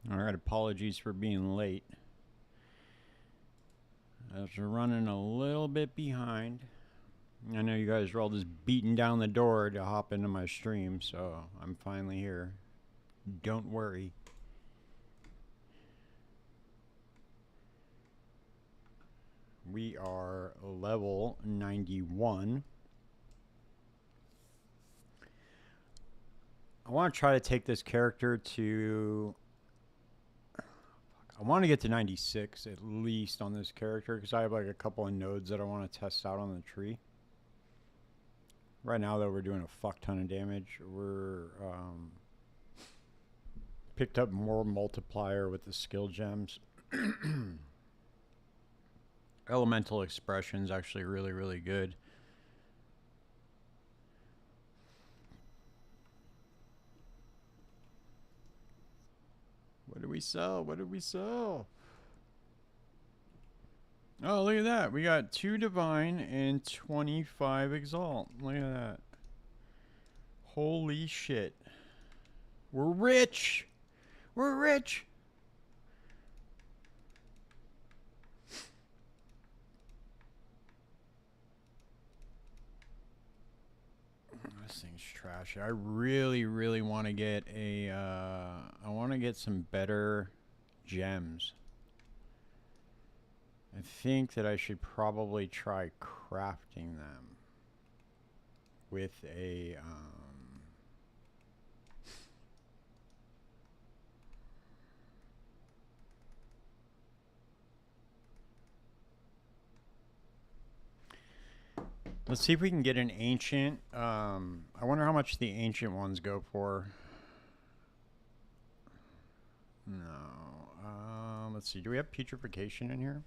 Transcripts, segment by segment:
Alright, apologies for being late. I was running a little bit behind. I know you guys are all just beating down the door to hop into my stream, so I'm finally here. Don't worry. We are level 91. I want to try to take this character to... I want to get to 96 at least on this character because I have like a couple of nodes that I want to test out on the tree. Right now, though, we're doing a fuck ton of damage. We're picked up more multiplier with the skill gems. Elemental expression's actually really, really good. What did we sell? What did we sell? Oh, look at that. We got 2 Divine and 25 Exalt. Look at that. Holy shit. We're rich. We're rich. This thing's trash. I really, really want to get a... I want to get some better gems. I think that I should probably try crafting them with a... Let's see if we can get an ancient. I wonder how much the ancient ones go for. No. Let's see. Do we have putrefaction in here?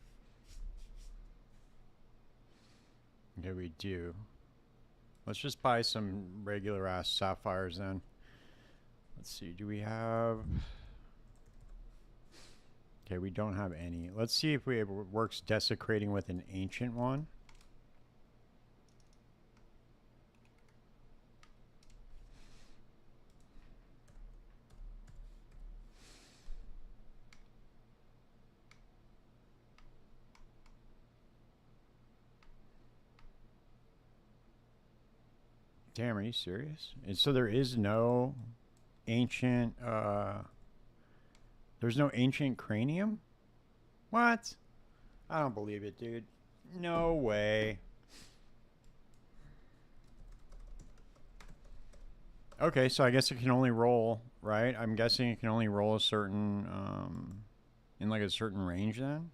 Okay, we do. Let's just buy some regular ass sapphires then. Let's see. Do we have... Okay, we don't have any. Let's see if it works desecrating with an ancient one. Damn, are you serious? And so there is no ancient, there's no ancient cranium? What? I don't believe it, dude. No way. Okay, so I guess it can only roll, right? I'm guessing it can only roll a certain, in like a certain range then?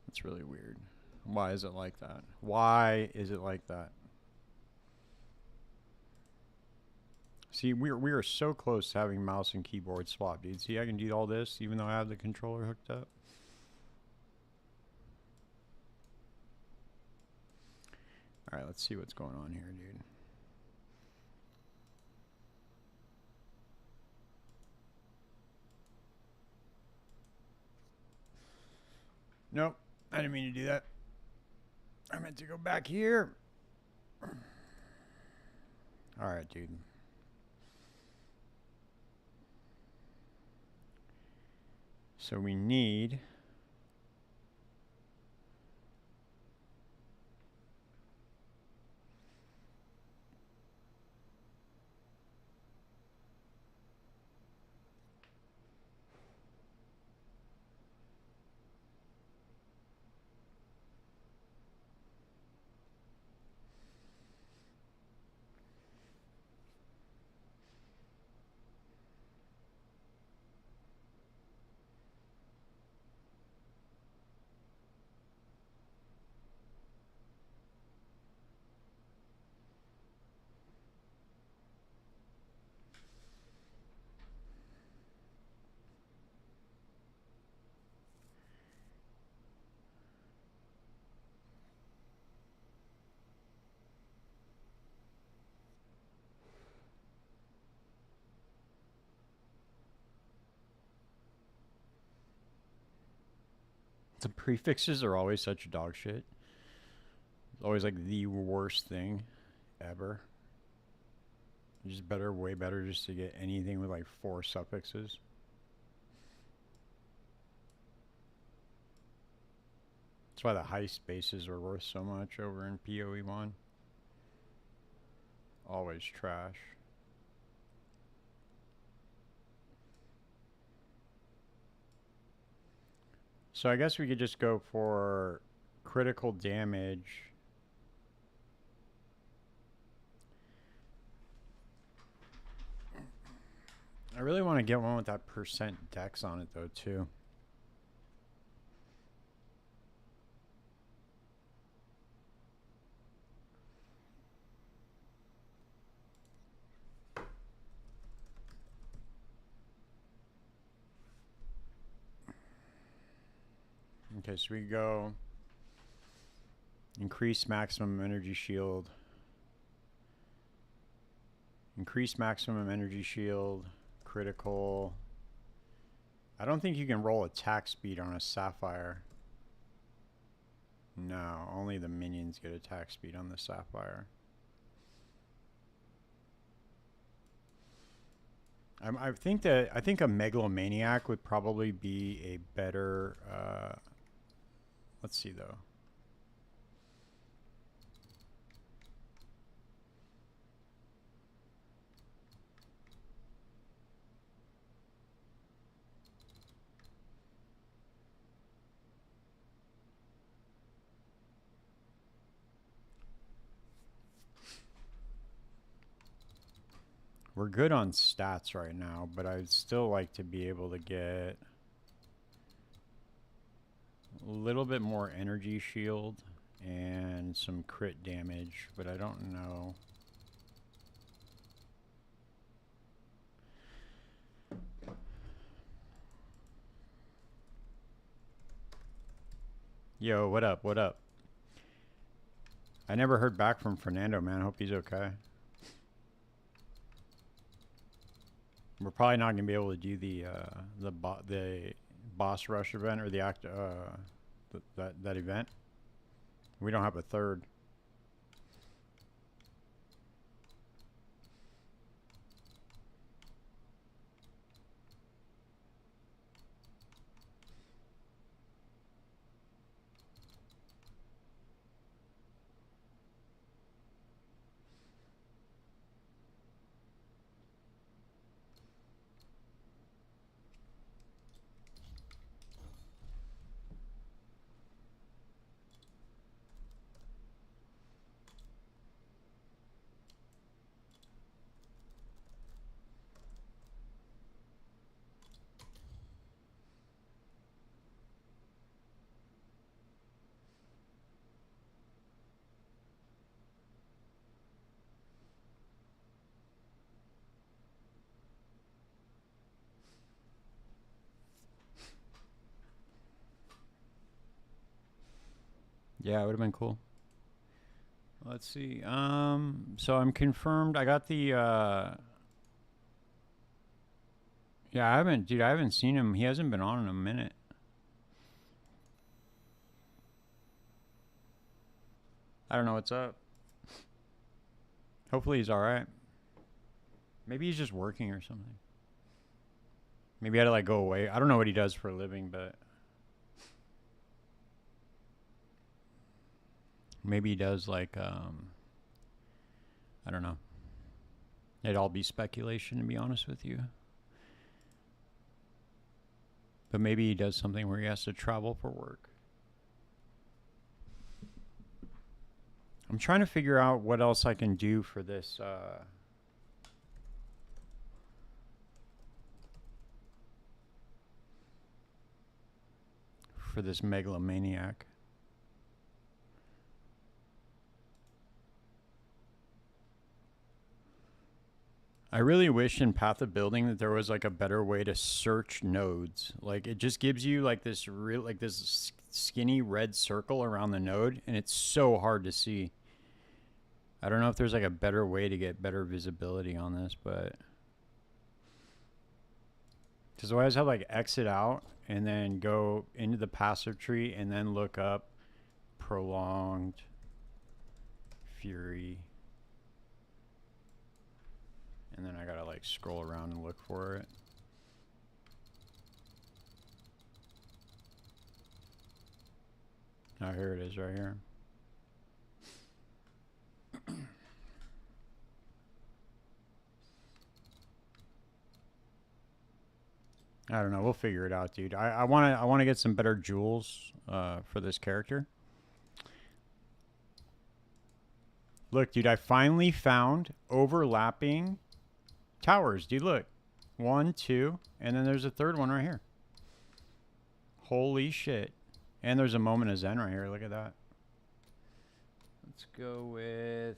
That's really weird. Why is it like that? Why is it like that? See, we are so close to having mouse and keyboard swap, dude. See, I can do all this even though I have the controller hooked up. All right, let's see what's going on here, dude. Nope, I didn't mean to do that. I meant to go back here. All right, dude. So we need... The prefixes are always such dog shit. It's always like the worst thing ever. Just better, way better just to get anything with like 4 suffixes. That's why the heist bases are worth so much over in PoE1. Always trash. So I guess we could just go for critical damage. I really want to get one with that percent dex on it though too. Okay, so we go increase maximum energy shield. Increase maximum energy shield. Critical. I don't think you can roll attack speed on a Sapphire. No, only the minions get attack speed on the Sapphire. I think a Megalomaniac would probably be a better. Let's see though. We're good on stats right now, but I'd still like to be able to get a little bit more energy shield and some crit damage, but I don't know. Yo, what up? What up? I never heard back from Fernando, man. Hope he's okay. We're probably not gonna be able to do the boss rush event or the that event. We don't have a third. Yeah, it would have been cool. Let's see. So I'm confirmed. I got the. Yeah, I haven't seen him. He hasn't been on in a minute. I don't know what's up. Hopefully he's all right. Maybe he's just working or something. Maybe he had to like go away. I don't know what he does for a living, but maybe he does like I don't know. It'd all be speculation, to be honest with you. But maybe he does something where he has to travel for work. I'm trying to figure out what else I can do for this Megalomaniac. I really wish in Path of Building that there was like a better way to search nodes. Like it just gives you like this this skinny red circle around the node, and it's so hard to see. I don't know if there's like a better way to get better visibility on this, but because I always have like exit out and then go into the passive tree and then look up prolonged fury. And then I gotta like scroll around and look for it. Oh, here it is right here. I don't know. We'll figure it out, dude. I wanna get some better jewels for this character. Look, dude, I finally found overlapping towers, dude. Look, 1, 2, and then there's a third one right here. Holy shit! And there's a moment of zen right here. Look at that. Let's go with.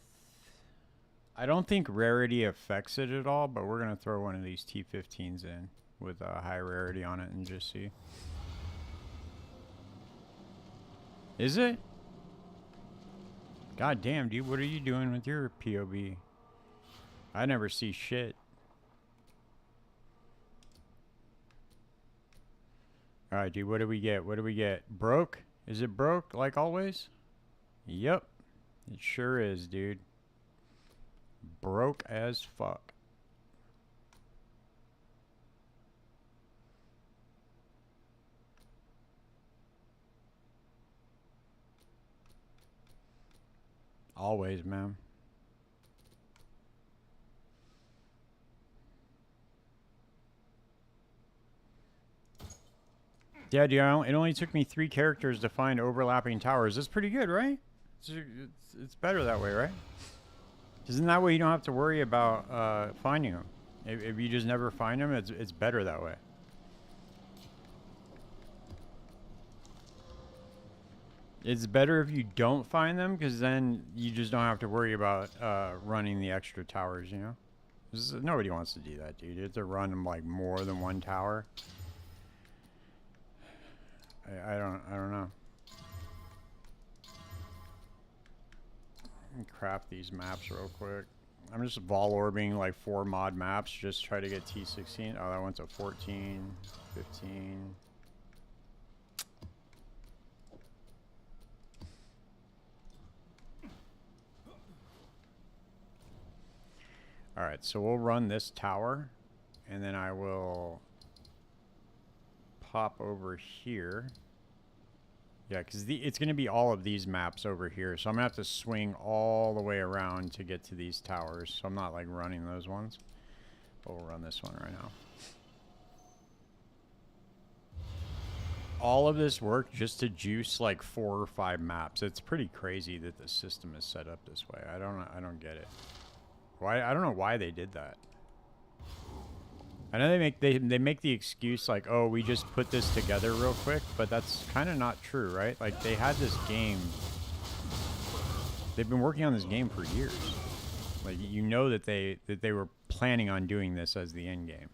I don't think rarity affects it at all, but we're gonna throw one of these T15s in with a high rarity on it and just see. Is it? God damn, dude, what are you doing with your POV? I never see shit. Alright, dude, what do we get? What do we get? Broke? Is it broke like always? Yep. It sure is, dude. Broke as fuck. Always, man. Yeah, dude, it only took me 3 characters to find overlapping towers. That's pretty good, right? It's better that way, right? Isn't that way you don't have to worry about finding them? If you just never find them, it's better that way. It's better if you don't find them, because then you just don't have to worry about running the extra towers, you know? Nobody wants to do that, dude. You have to run them like more than 1 tower. I don't know. Let me craft these maps real quick. I'm just vol orbing like 4 mod maps, just try to get T16. Oh, that went to 14, 15. Alright, so we'll run this tower, and then I will pop over here. Yeah, because it's going to be all of these maps over here, so I'm going to have to swing all the way around to get to these towers, so I'm not like running those ones. But we'll run this one right now. All of this work just to juice like 4 or 5 maps. It's pretty crazy that the system is set up this way. I don't get it. Why? I don't know why they did that. I know they make the excuse like, oh, we just put this together real quick, but that's kind of not true, right? Like, they had this game. They've been working on this game for years. Like, you know that they were planning on doing this as the end game.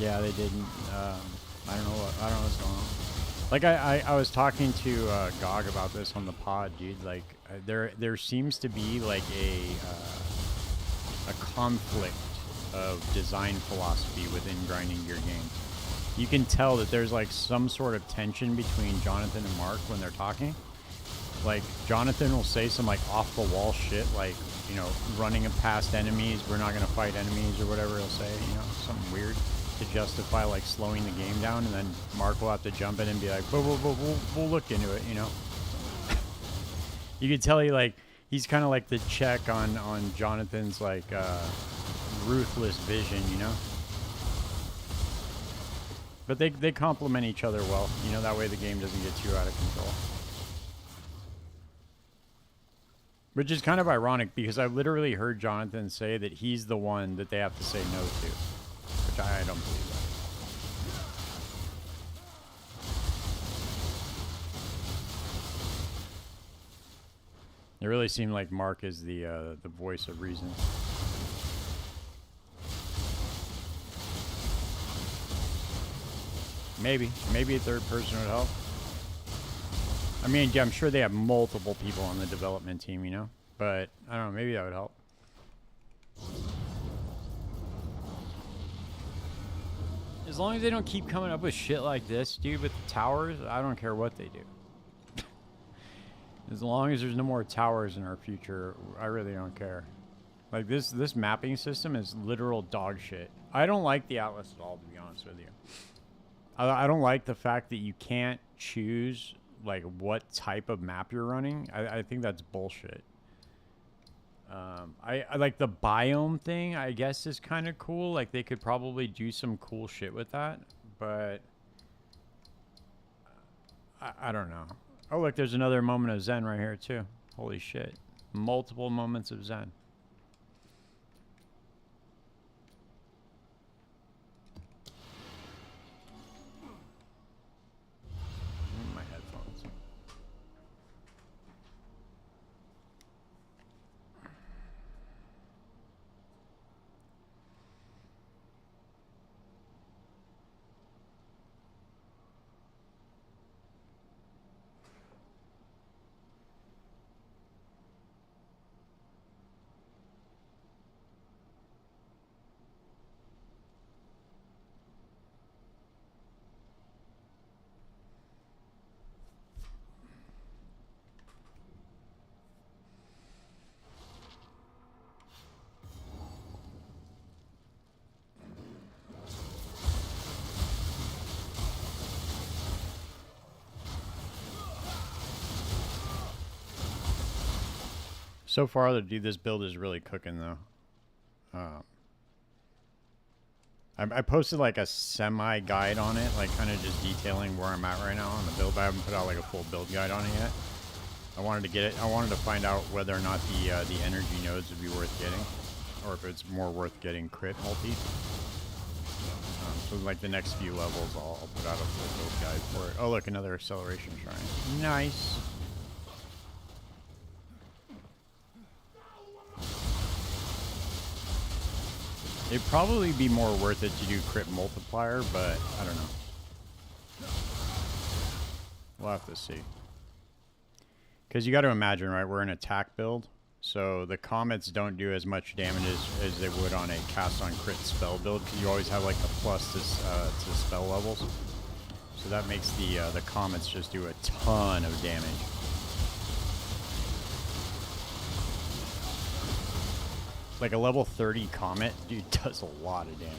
Yeah, they didn't. I don't know what's going on. Like I was talking to GOG about this on the pod, dude. Like there seems to be like a conflict of design philosophy within grinding gear games. You can tell that there's like some sort of tension between Jonathan and Mark when they're talking. Like Jonathan will say some like off the wall shit, like, you know, running past enemies, we're not gonna fight enemies or whatever he'll say, you know, something weird to justify like slowing the game down, and then Mark will have to jump in and be like, we'll look into it, you know. You could tell he's kind of like the check on Jonathan's like ruthless vision, you know. But they complement each other well, you know, that way the game doesn't get too out of control. Which is kind of ironic, because I've literally heard Jonathan say that he's the one that they have to say no to. Which I don't believe that. It really seemed like Mark is the voice of reason. Maybe a third person would help. I mean, yeah, I'm sure they have multiple people on the development team, you know? But, I don't know, maybe that would help. As long as they don't keep coming up with shit like this, dude, with the towers, I don't care what they do. As long as there's no more towers in our future, I really don't care. Like, this mapping system is literal dog shit. I don't like the Atlas at all, to be honest with you. I don't like the fact that you can't choose, like, what type of map you're running. I think that's bullshit. I like the biome thing, I guess, is kind of cool. Like, they could probably do some cool shit with that, but I don't know. Oh, look, there's another moment of Zen right here, too. Holy shit. Multiple moments of Zen. My headphones. So far, dude, this build is really cooking, though. I posted like a semi-guide on it, like kind of just detailing where I'm at right now on the build, but I haven't put out like a full build guide on it yet. I wanted to get it. I wanted to find out whether or not the energy nodes would be worth getting, or if it's more worth getting crit multi. So like the next few levels, I'll put out a full build guide for it. Oh, look, another acceleration shrine. Nice. It'd probably be more worth it to do crit multiplier, but I don't know. We'll have to see. Because you got to imagine, right? We're an attack build, so the comets don't do as much damage as they would on a cast on crit spell build, because you always have like the plus to spell levels. So that makes the comets just do a ton of damage. Like a level 30 comet, dude, does a lot of damage.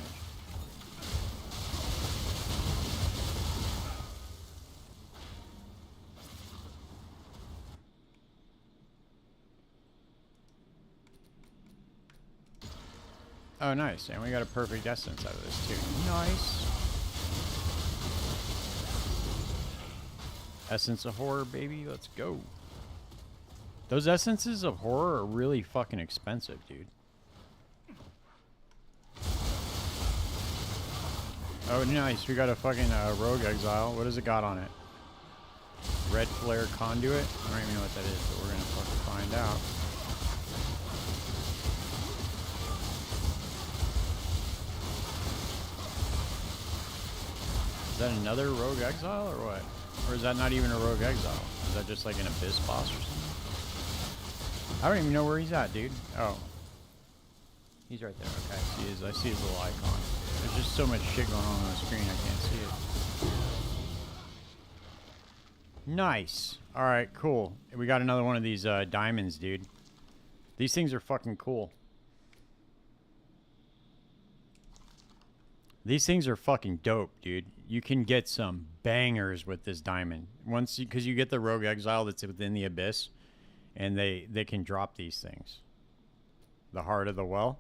Oh, nice. And we got a perfect essence out of this, too. Nice. Essence of horror, baby. Let's go. Those essences of horror are really fucking expensive, dude. Oh, nice. We got a fucking rogue exile. What does it got on it? Red flare conduit? I don't even know what that is, but we're gonna fucking find out. Is that another rogue exile or what? Or is that not even a rogue exile? Is that just like an abyss boss or something? I don't even know where he's at, dude. Oh. He's right there. Okay, I see his little icon. There's just so much shit going on the screen, I can't see it. Nice. Alright, cool. We got another one of these diamonds, dude. These things are fucking cool. These things are fucking dope, dude. You can get some bangers with this diamond. Because you get the rogue exile that's within the abyss, and they can drop these things. The heart of the well.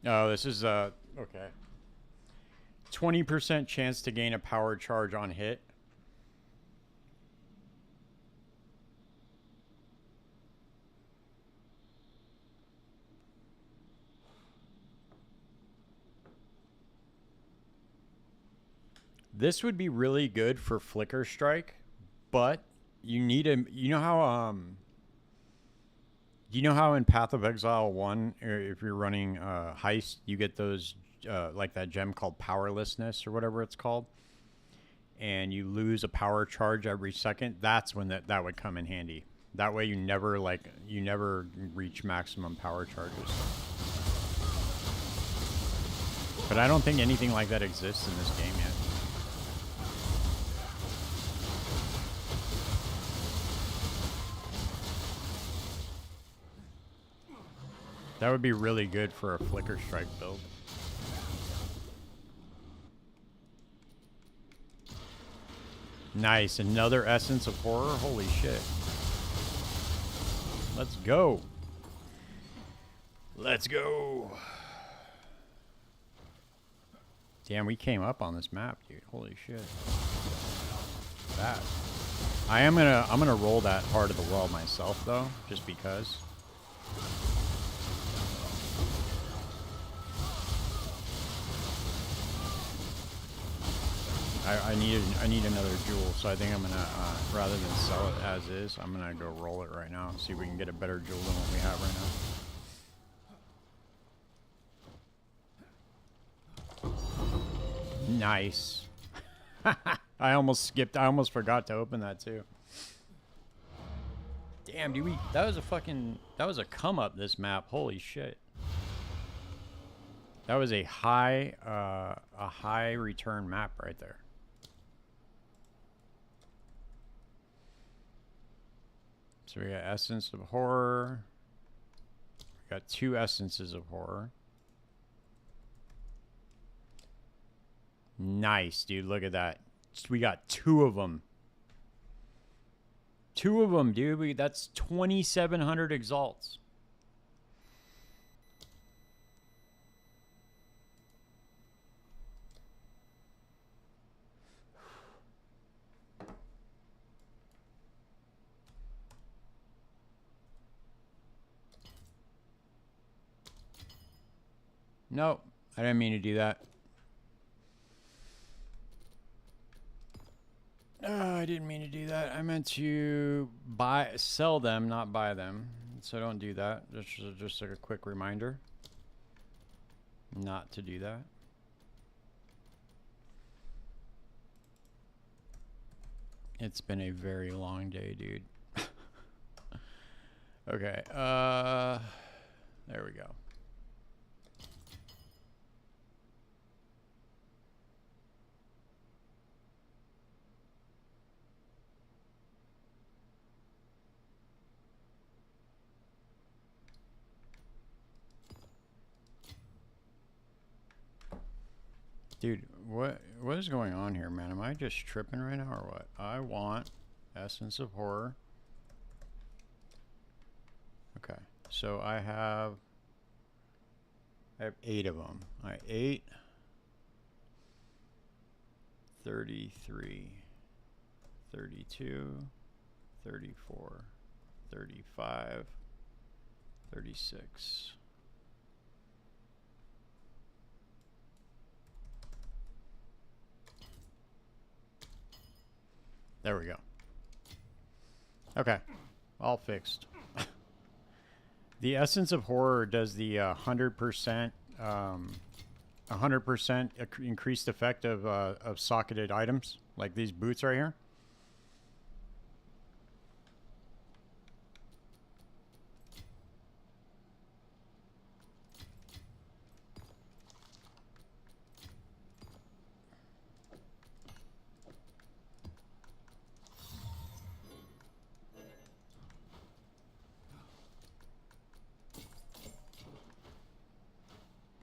Oh, this is okay. 20% chance to gain a power charge on hit. This would be really good for Flicker Strike, but you need a, you know how Do you know how in Path of Exile 1, if you're running Heist, you get those, like that gem called Powerlessness or whatever it's called? And you lose a power charge every second? That's when that would come in handy. That way you never reach maximum power charges. But I don't think anything like that exists in this game yet. That would be really good for a Flicker Strike build. Nice, another Essence of Horror? Holy shit. Let's go. Let's go. Damn, we came up on this map, dude. Holy shit. That. I'm gonna roll that Heart of the Well myself though, just because. I need another jewel, so I think I'm gonna rather than sell it as is, I'm gonna go roll it right now and see if we can get a better jewel than what we have right now. Nice. I almost forgot to open that too. Damn, dude, that was a come up this map. Holy shit. That was a high return map right there. So we got Essence of Horror. We got 2 Essences of Horror. Nice, dude. Look at that. We got 2 of them. 2 of them, dude. That's 2,700 exalts. Nope, I didn't mean to do that. I didn't mean to do that. I meant to sell them, not buy them. So don't do that. Just like a quick reminder. Not to do that. It's been a very long day, dude. Okay, there we go. Dude, what is going on here, man? Am I just tripping right now or what? I want Essence of Horror. Okay, so I have 8 of them. 8, 33, 32, 34, 35, 36. There we go. Okay, all fixed. The Essence of Horror does the 100% increased effect of socketed items, like these boots right here.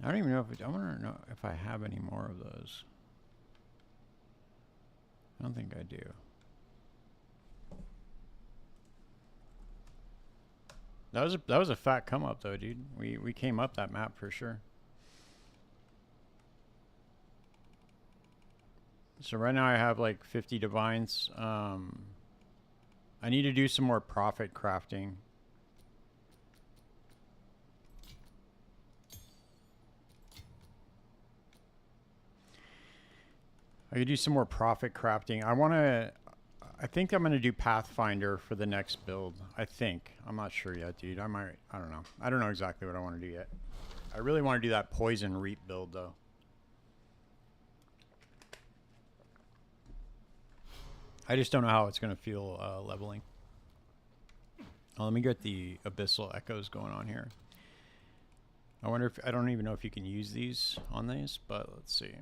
I don't even know if I want to know if I have any more of those. I don't think I do. That was a fat come up though, dude. We came up that map for sure. So right now I have like 50 divines. I need to do some more profit crafting. I could do some more profit crafting. I want to I think I'm gonna do Pathfinder for the next build. I think. I'm not sure yet, dude. I might. I don't know. I don't know exactly what I want to do yet. I really want to do that Poison Reap build though. I just don't know how it's gonna feel leveling. Oh, let me get the Abyssal Echoes going on here. I wonder if I don't even know if you can use these on these, but let's see.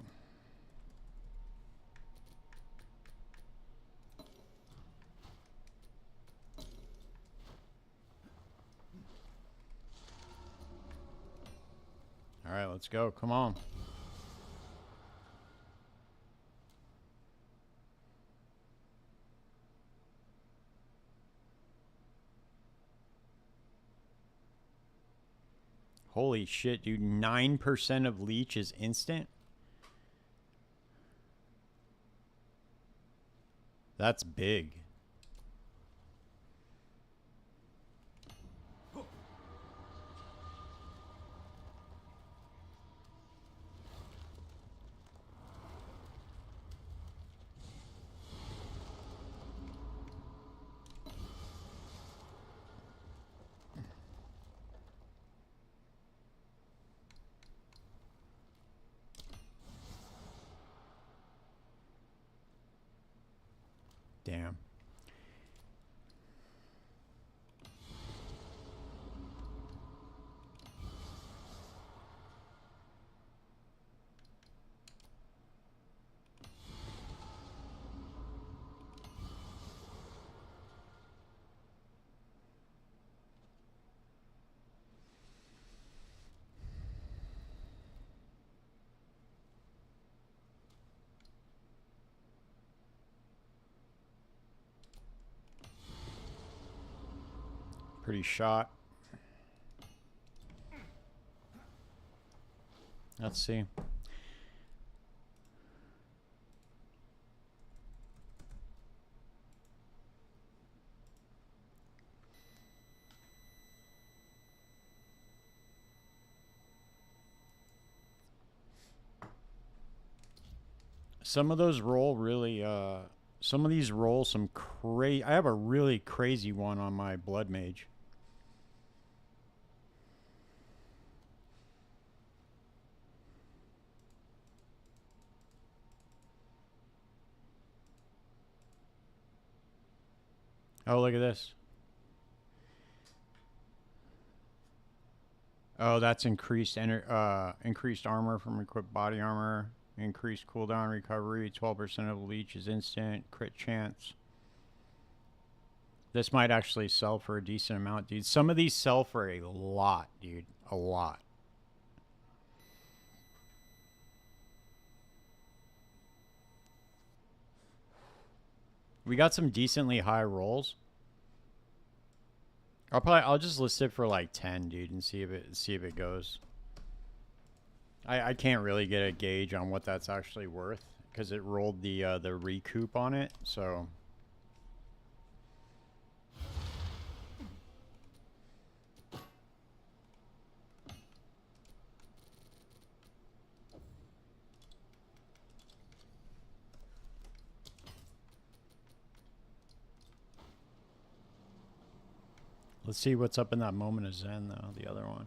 All right, let's go. Come on. Holy shit, dude. 9% of leech is instant? That's big. Damn. Pretty shot. Let's see. Some of those roll really, some of these roll some crazy. I have a really crazy one on my Blood Mage. Oh, look at this. Oh, that's increased increased armor from equipped body armor. Increased cooldown recovery. 12% of leech is instant. Crit chance. This might actually sell for a decent amount, dude. Some of these sell for a lot, dude. A lot. We got some decently high rolls. I'll just list it for like 10, dude, and see if it goes. I can't really get a gauge on what that's actually worth because it rolled the recoup on it, so. Let's see what's up in that Moment of Zen, though, the other one.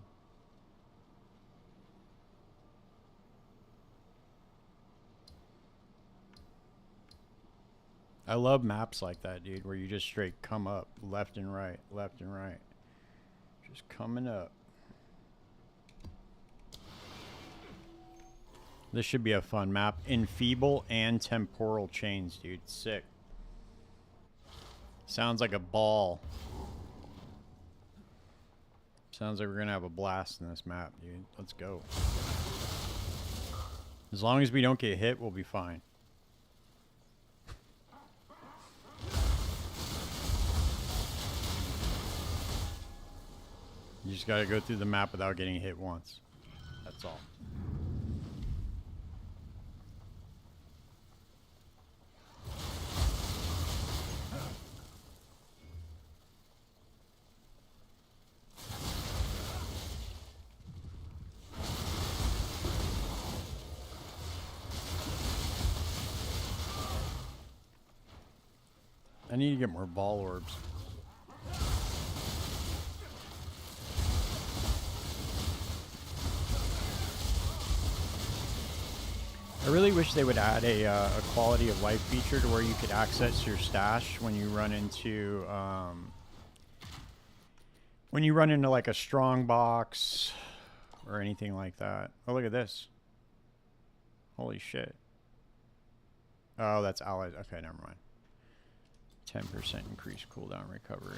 I love maps like that, dude, where you just straight come up, left and right, left and right. Just coming up. This should be a fun map. Enfeeble and Temporal Chains, dude. Sick. Sounds like a ball. Sounds like we're gonna have a blast in this map, dude. Let's go. As long as we don't get hit, we'll be fine. You just gotta go through the map without getting hit once. That's all. I need to get more ball orbs. I really wish they would add a quality of life feature to where you could access your stash when you run into like a Strongbox or anything like that. Oh, look at this. Holy shit. Oh, that's allies. Okay, never mind. 10% increased cooldown recovery.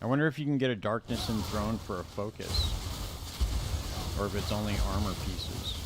I wonder if you can get a Darkness Enthroned for a focus. Or if it's only armor pieces.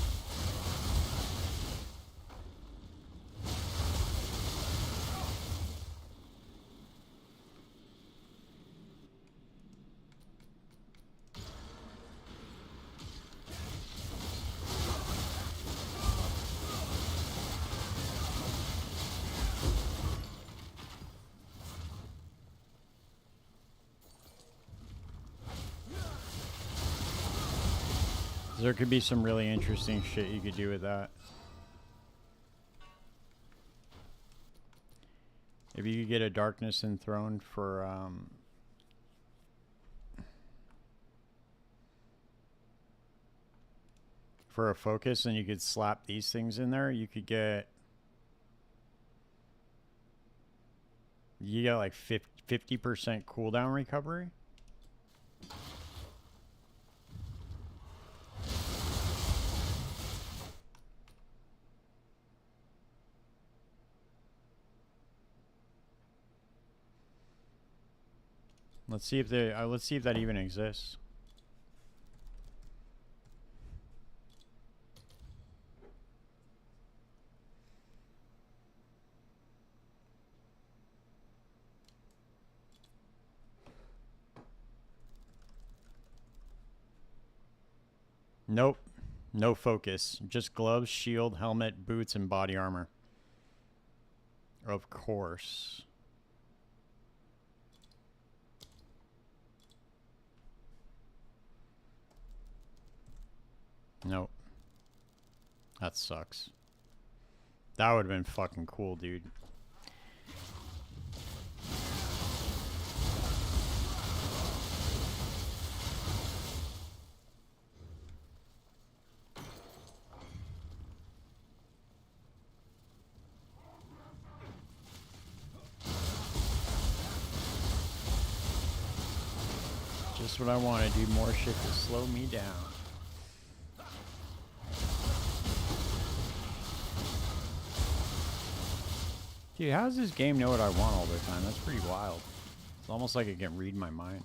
There could be some really interesting shit you could do with that. If you could get a Darkness Enthroned for a focus, and you could slap these things in there, you could get like 50% cooldown recovery. Let's see if that even exists. Nope. No focus. Just gloves, shield, helmet, boots, and body armor. Of course. Nope. That sucks. That would have been fucking cool, dude. Just what I want to do, more shit to slow me down. Dude, how does this game know what I want all the time? That's pretty wild. It's almost like it can read my mind.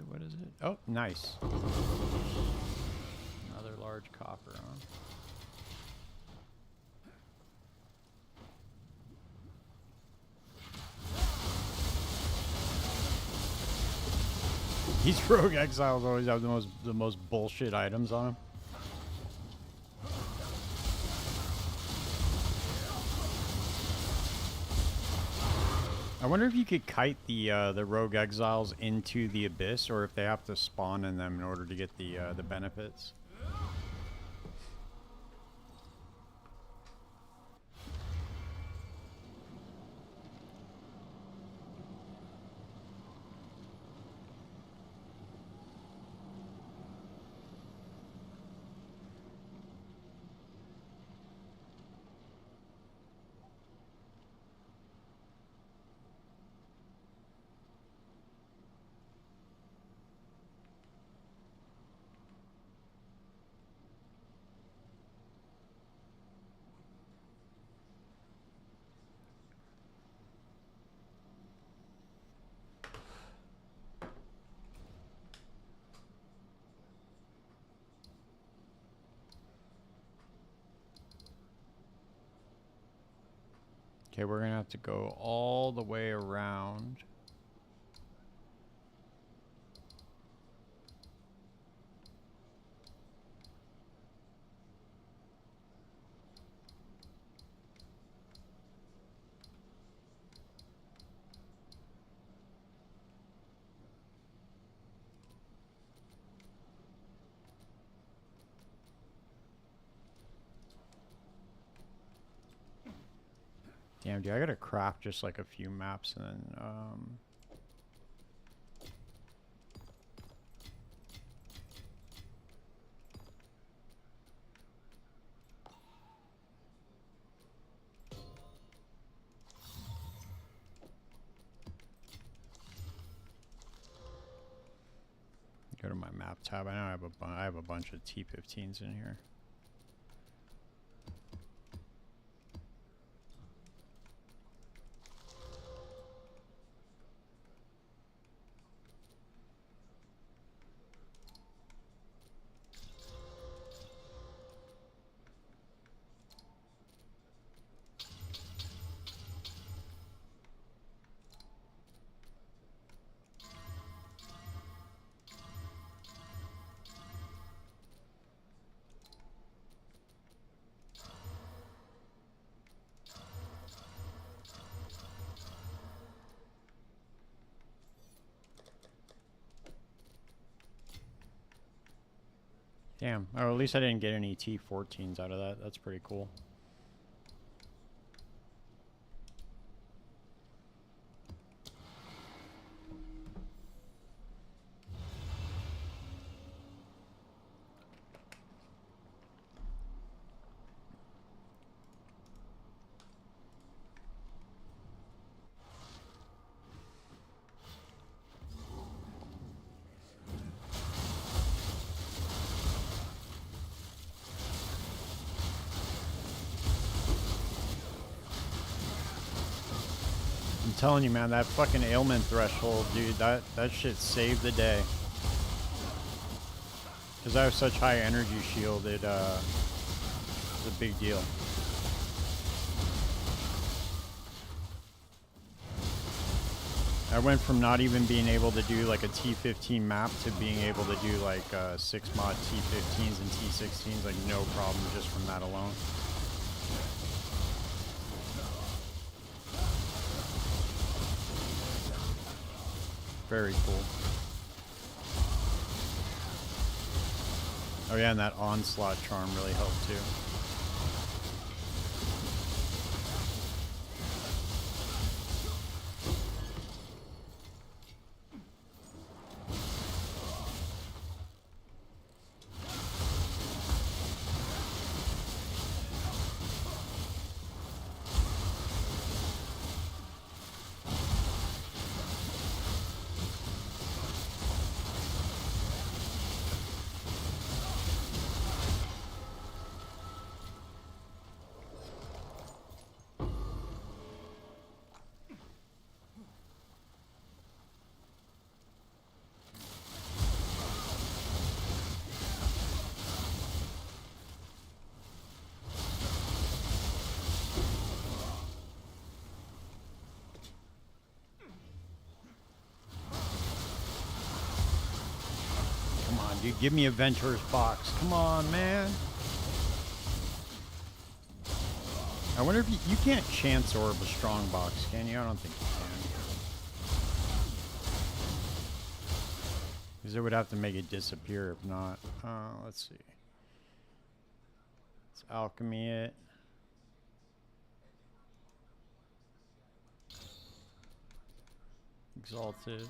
What is it? Oh, nice. Another large copper, huh? These rogue exiles always have the most bullshit items on them. I wonder if you could kite the rogue exiles into the abyss, or if they have to spawn in them in order to get the benefits. Okay, we're gonna have to go all the way around. Damn, dude, I gotta craft just like a few maps and then, go to my map tab. I know I have a bunch of T15s in here. Damn. Oh, at least I didn't get any T14s out of that. That's pretty cool. I'm telling you, man, that fucking ailment threshold, dude, that shit saved the day. Because I have such high energy shield, it's a big deal. I went from not even being able to do like a T15 map to being able to do like 6 mod T15s and T16s, like no problem just from that alone. Very cool. Oh yeah, and that onslaught charm really helped too. Dude, give me a Ventur's box. Come on, man. I wonder if you can't chance orb a Strongbox, can you? I don't think you can. Because it would have to make it disappear if not. Let's see. Let's alchemy it. Exalted.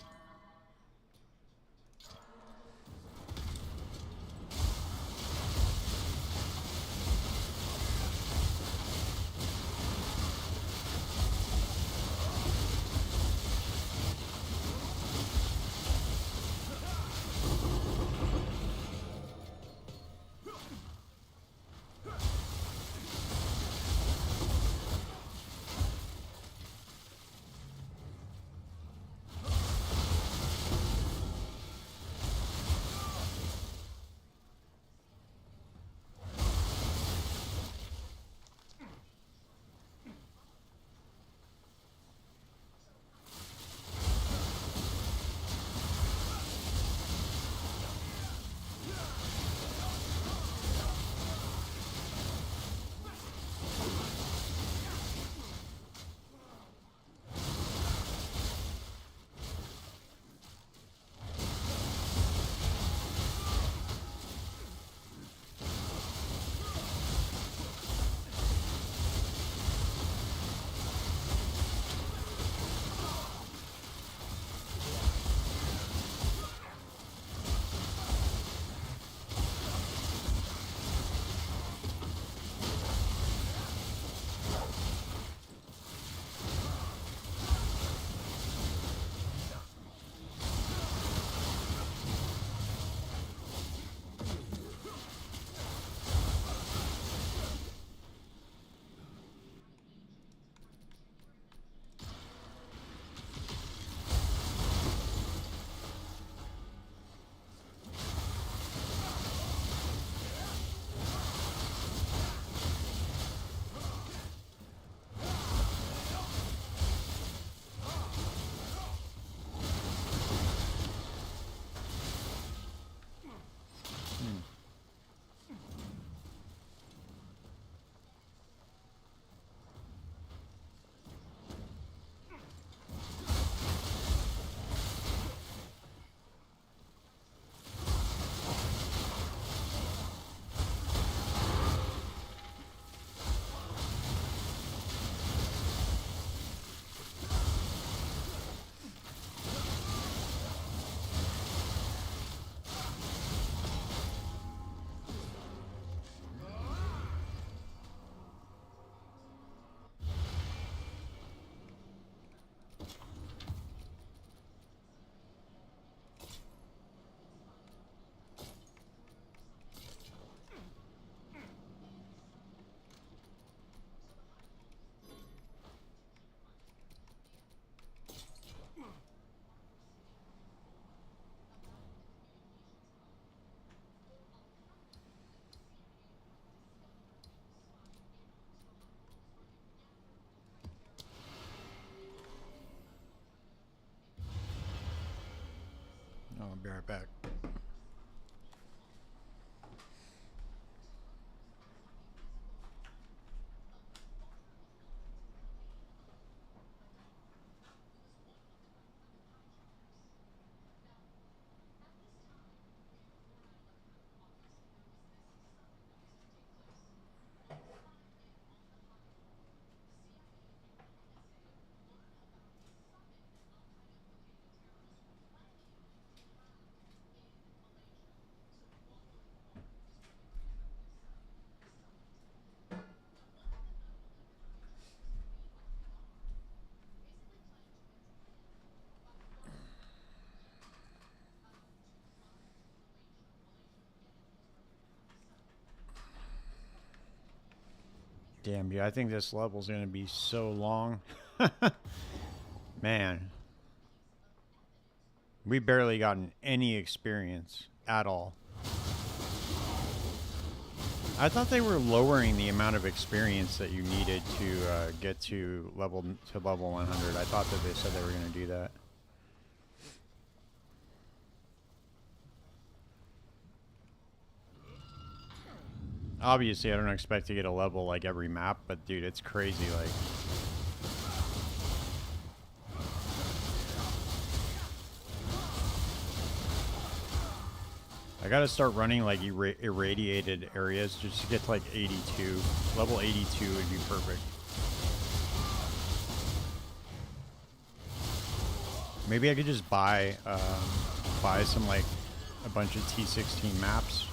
I'll be right back. Damn, dude, I think this level's gonna be so long. Man. We barely gotten any experience at all. I thought they were lowering the amount of experience that you needed to get to level 100. I thought that they said they were going to do that. Obviously, I don't expect to get a level like every map, but dude, it's crazy. Like, I gotta start running like irradiated areas just to get to like 82. Level 82 would be perfect. Maybe I could just buy some like a bunch of T16 maps.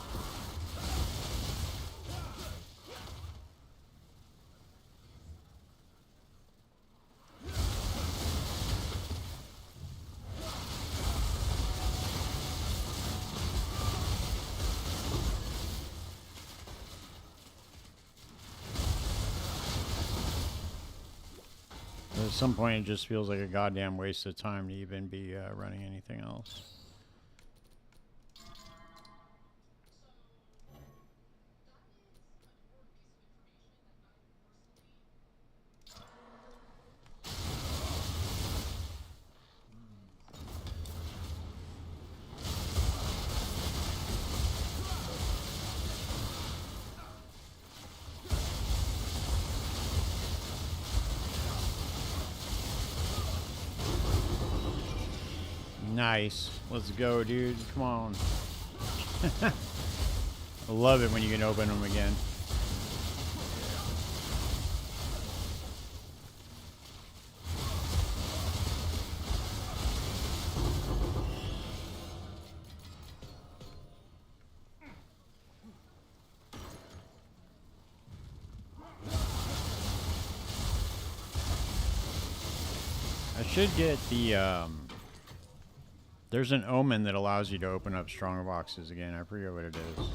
At some point, it just feels like a goddamn waste of time to even be running anything else. Nice. Let's go, dude. Come on. I love it when you can open them again. I should get the there's an omen that allows you to open up Strongboxes again. I forget what it is.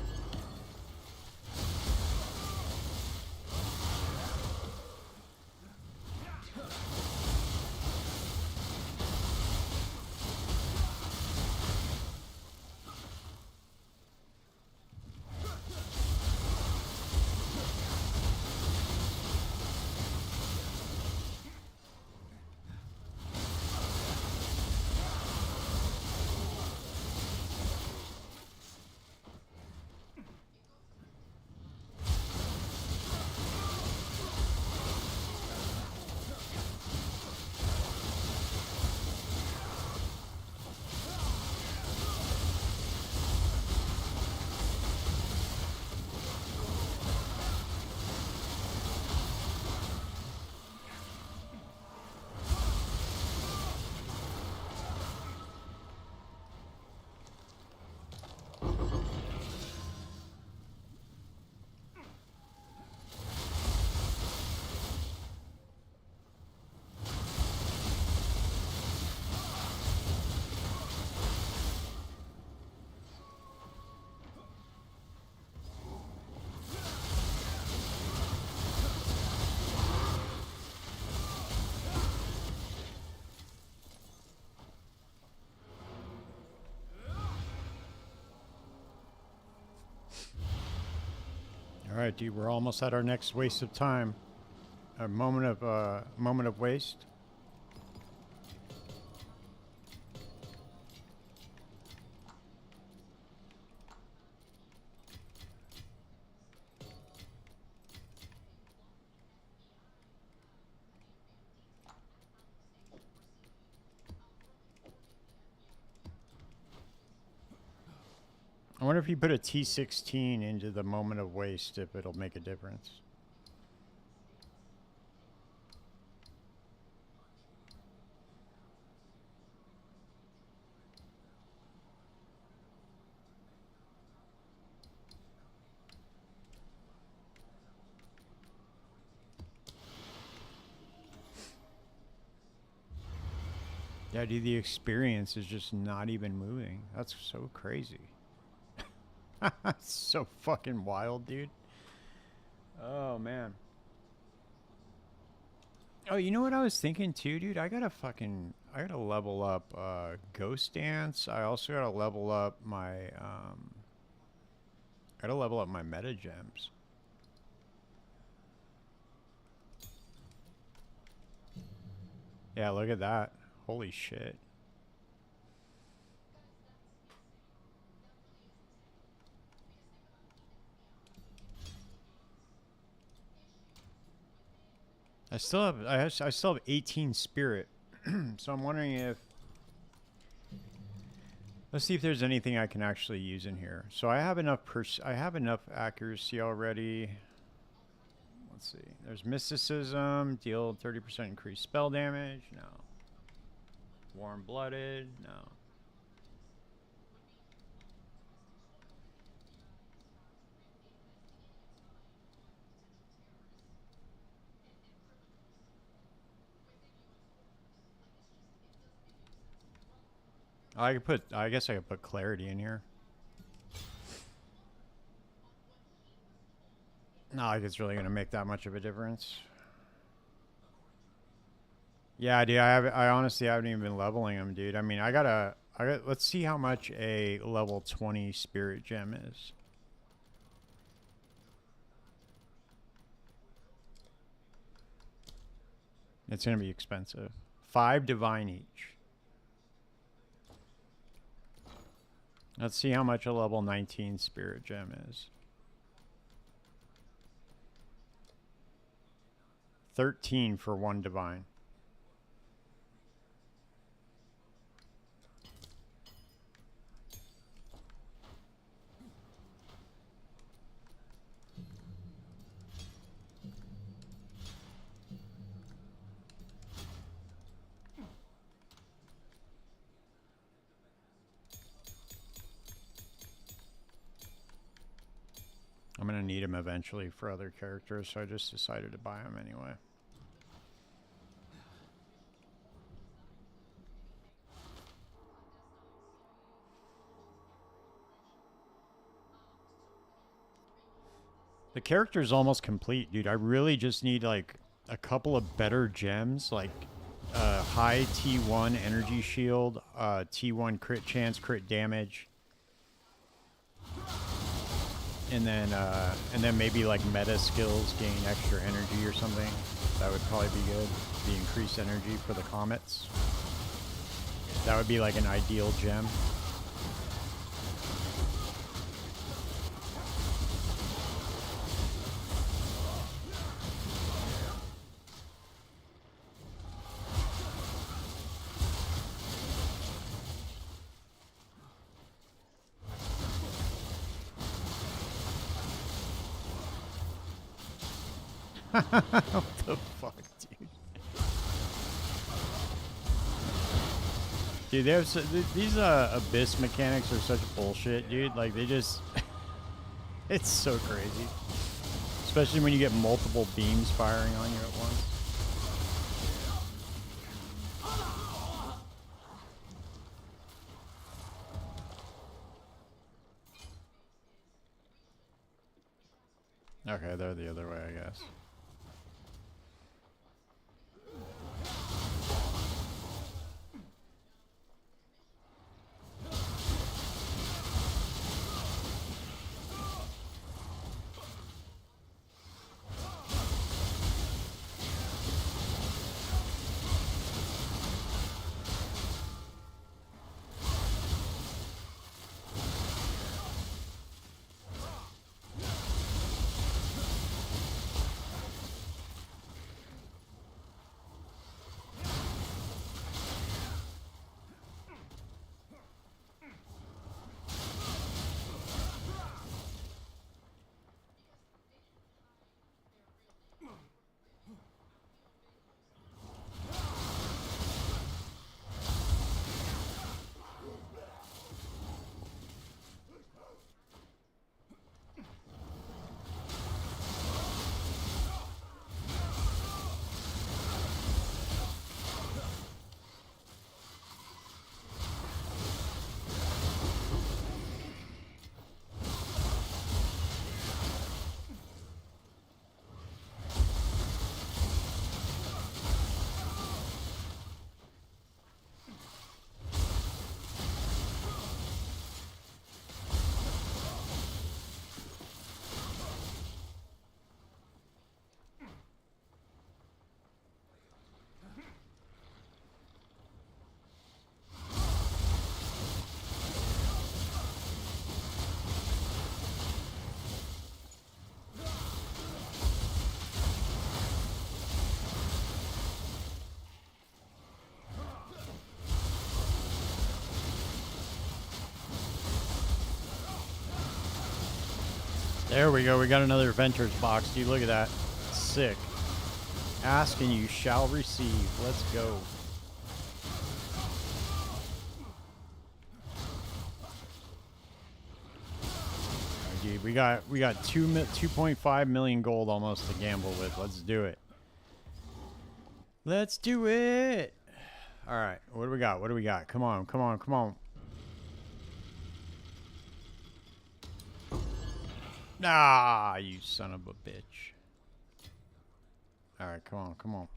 All right, dude, we're almost at our next waste of time. A moment of waste. I wonder if you put a T16 into the moment of waste, if it'll make a difference. Yeah, dude, the experience is just not even moving. That's so crazy. So fucking wild, dude. Oh, man. Oh, you know what I was thinking too, dude? I gotta level up Ghost Dance. I also gotta level up my meta gems. Yeah, look at that. Holy shit. I still have 18 spirit. So I'm wondering if, let's see if there's anything I can actually use in here. So I have enough accuracy already. Let's see. There's mysticism, deal 30% increased spell damage. No. Warm-blooded. No. I guess I could put clarity in here. Not like it's really gonna make that much of a difference. Yeah, dude, I honestly haven't even been leveling them, dude. I mean, let's see how much a level 20 spirit gem is. It's gonna be expensive. 5 divine each. Let's see how much a level 19 spirit gem is. 13 for 1 divine. I'm going to need them eventually for other characters, so I just decided to buy them anyway. The character's almost complete, dude. I really just need, like, a couple of better gems, like high T1 energy shield, T1 crit chance, crit damage. And then maybe like meta skills gain extra energy or something. That would probably be good. The increased energy for the comets. That would be like an ideal gem. What the fuck, dude? Dude, they have these abyss mechanics are such bullshit, dude. Like, they just... it's so crazy. Especially when you get multiple beams firing on you at once. Okay, they're the other way, I guess. There we go. We got another Venture's box, dude. Look at that. Sick. Ask and you shall receive. Let's go. Right, dude, we got 2.5 million gold almost to gamble with. Let's do it. Let's do it. All right. What do we got? What do we got? Come on. Come on. Come on. Ah, you son of a bitch. All right. Come on. Come on.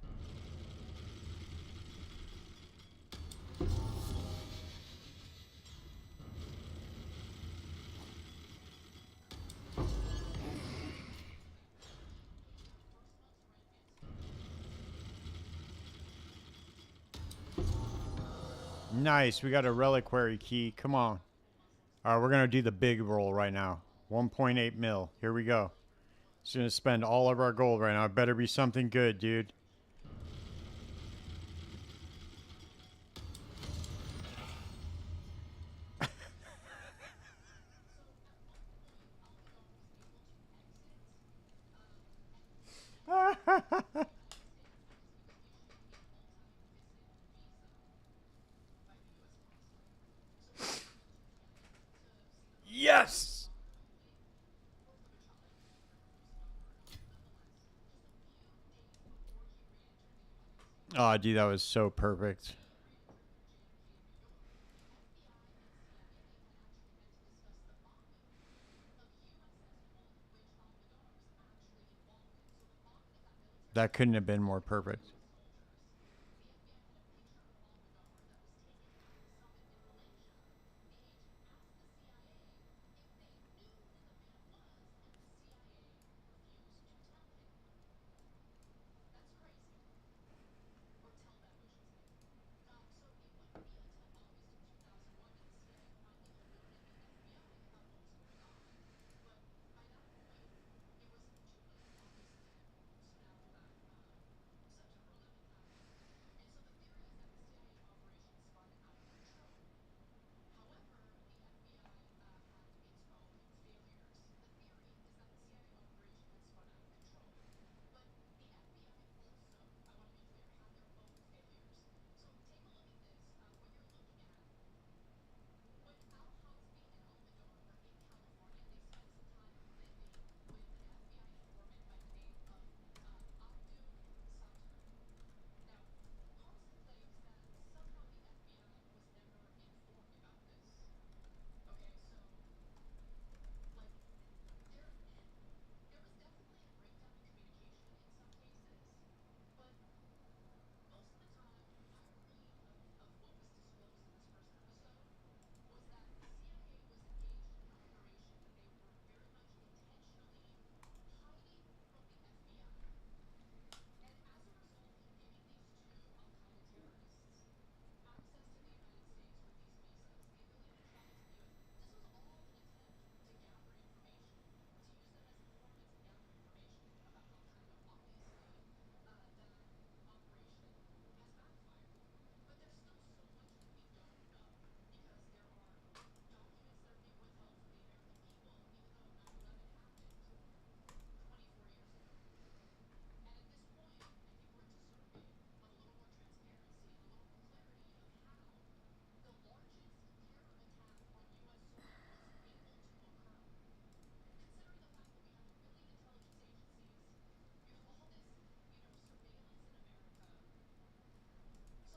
Nice. We got a Reliquary key. Come on. All right. We're going to do the big roll right now. 1.8 mil. Here we go. Just going to spend all of our gold right now. It better be something good, dude. Yes! Oh, dude, that was so perfect. That couldn't have been more perfect.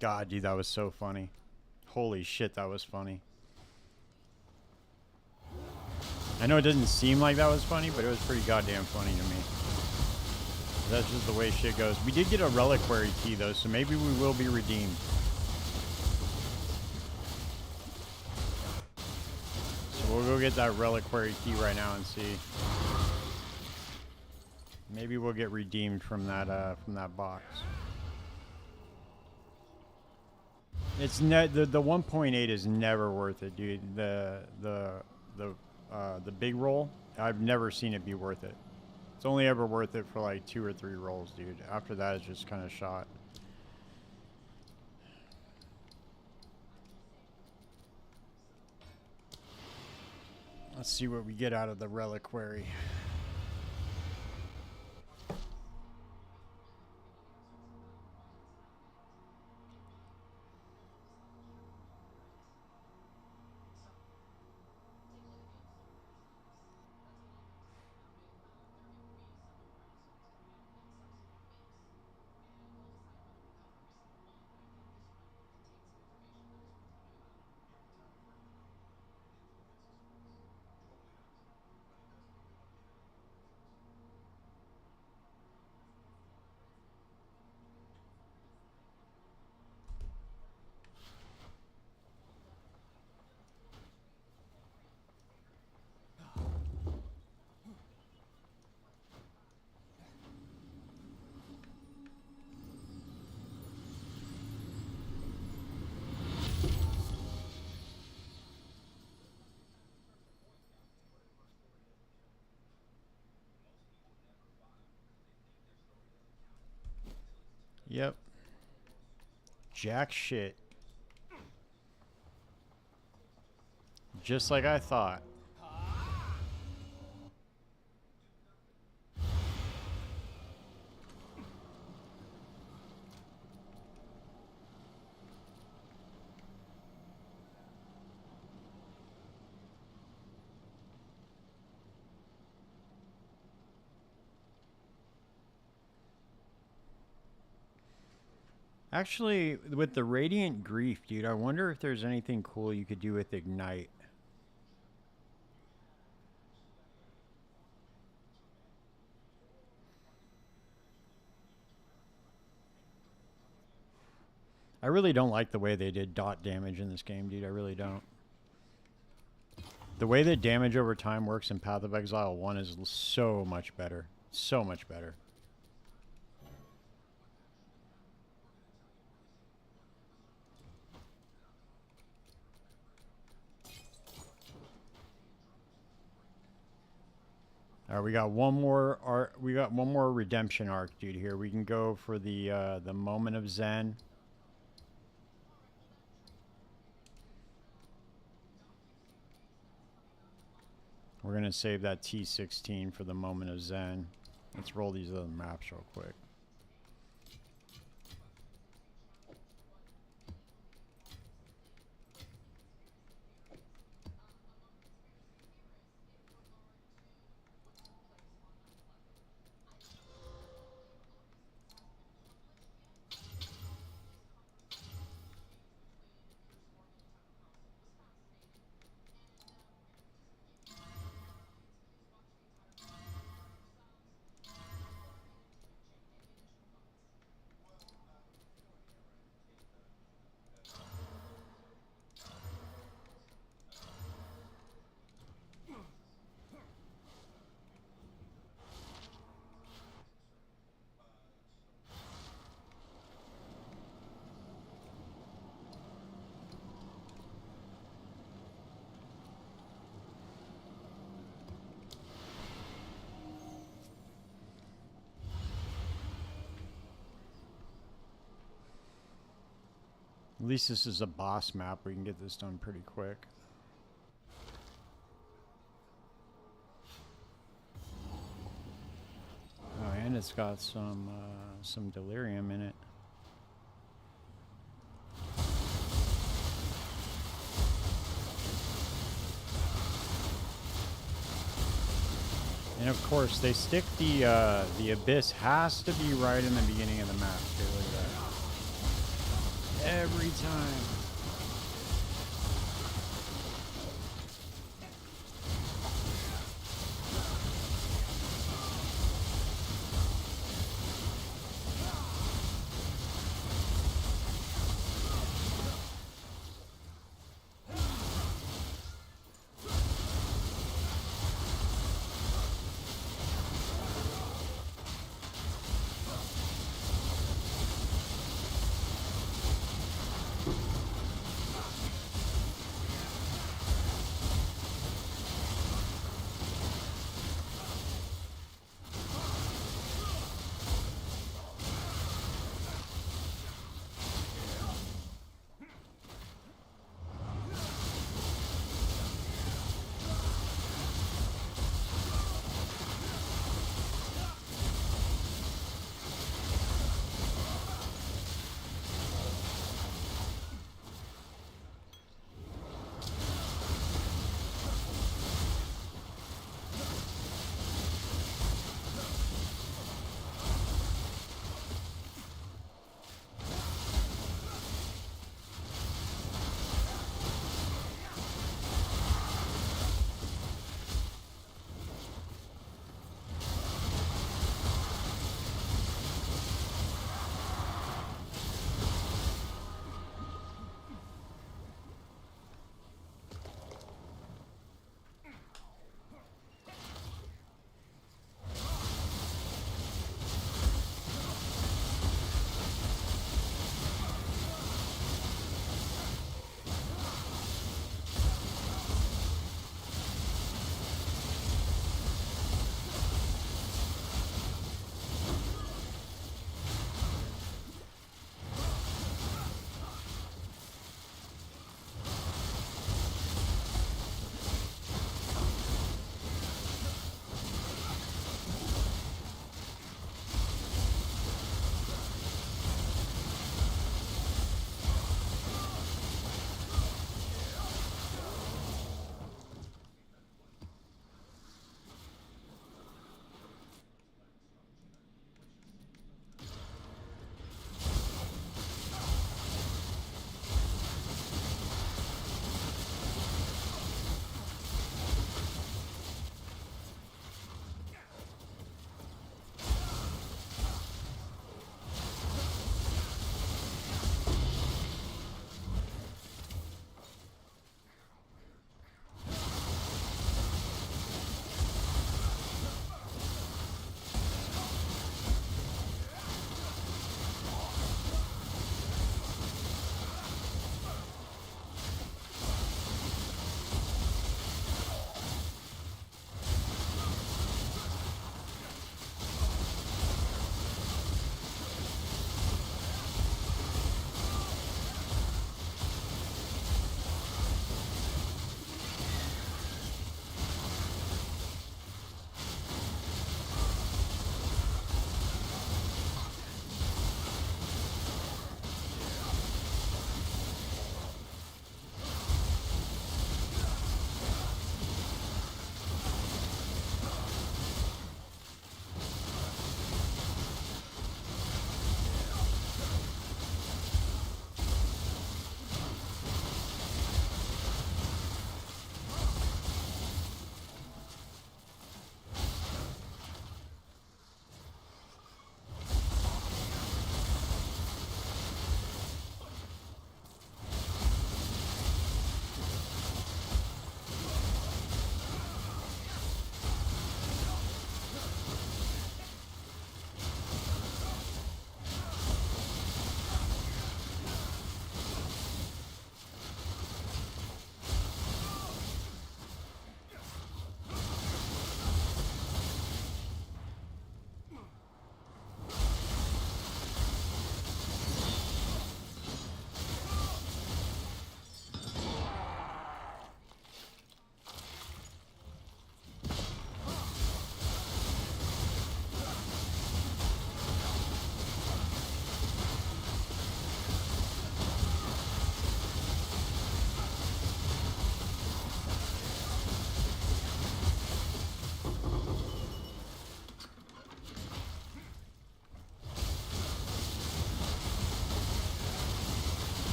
God, dude, that was so funny. Holy shit, that was funny. I know it doesn't seem like that was funny, but it was pretty goddamn funny to me. That's just the way shit goes. We did get a Reliquary key, though, so maybe we will be redeemed. So we'll go get that Reliquary key right now and see. Maybe we'll get redeemed from that box. It's the 1.8 is never worth it, dude. The big roll, I've never seen it be worth it. It's only ever worth it for like 2 or 3 rolls, dude. After that, it's just kind of shot. Let's see what we get out of the Reliquary. Yep. Jack shit. Just like I thought. Actually, with the Radiant Grief, dude, I wonder if there's anything cool you could do with Ignite. I really don't like the way they did dot damage in this game, dude. I really don't. The way that damage over time works in Path of Exile 1 is so much better. So much better. All right, we got one more arc. We got one more redemption arc, dude. Here we can go for the moment of Zen. We're gonna save that T16 for the moment of Zen. Let's roll these other maps real quick. At least this is a boss map. We can get this done pretty quick. Oh, and it's got some delirium in it. And of course, they stick the abyss has to be right in the beginning of the map. Look at that. Every time.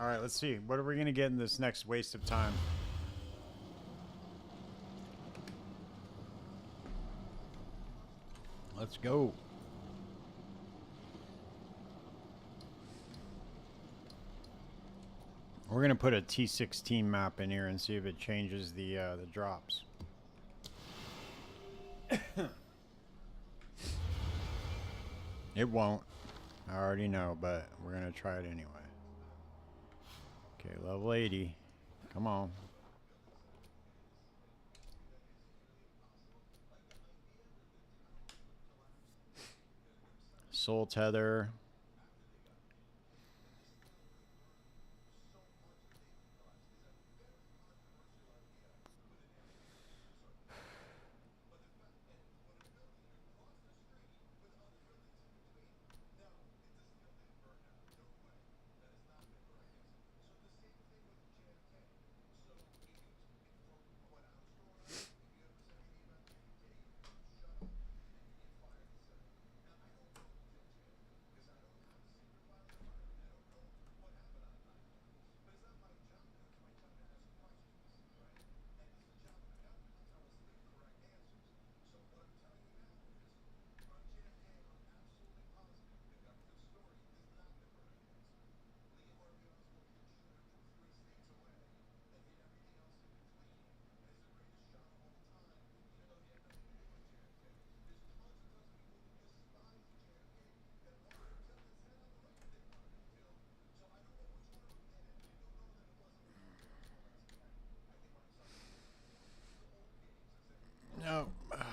Alright, let's see. What are we going to get in this next waste of time? Let's go. We're going to put a T16 map in here and see if it changes the drops. It won't. I already know, but we're going to try it anyway. Okay, level 80. Come on. Soul Tether. No. I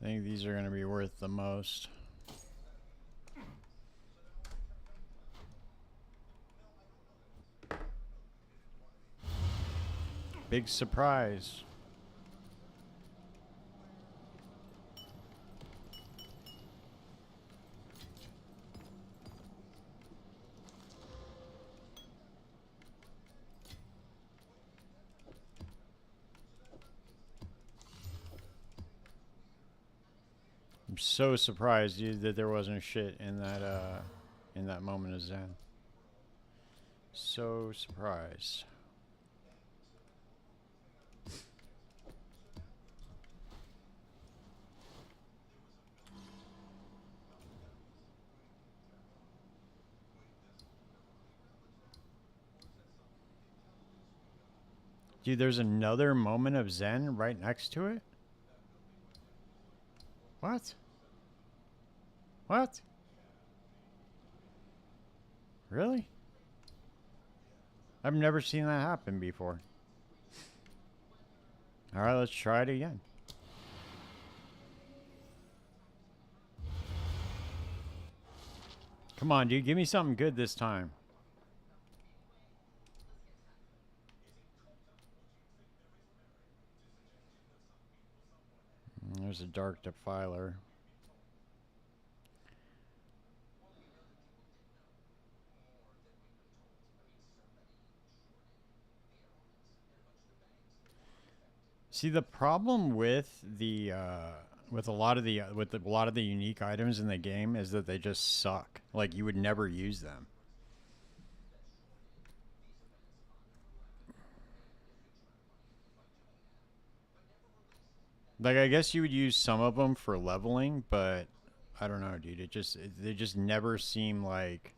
think these are going to be worth the most. Big surprise. I'm so surprised, dude, that there wasn't shit in that moment of Zen. So surprised. Dude, there's another moment of Zen right next to it? What? What? Really? I've never seen that happen before. Alright, let's try it again. Come on, dude. Give me something good this time. There's a Dark Defiler. See, the problem with the with a lot of the unique items in the game is that they just suck. Like, you would never use them. Like, I guess you would use some of them for leveling, but I don't know, dude. They just never seem like.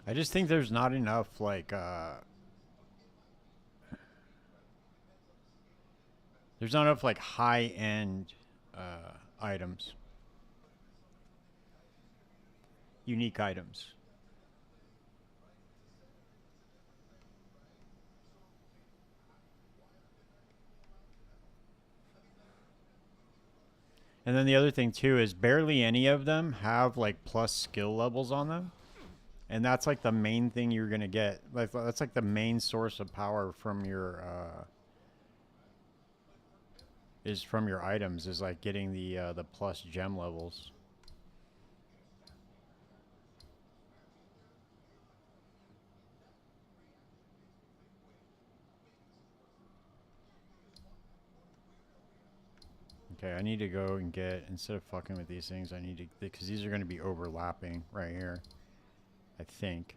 I just think there's not enough, like, there's not enough, like, high-end items. Unique items. And then the other thing too is barely any of them have like plus skill levels on them. And that's like the main thing you're going to get. Like that's like the main source of power from your is from your items, is like getting the plus gem levels. Okay, I need to go and get, instead of fucking with these things, I need to, because these are going to be overlapping right here, I think.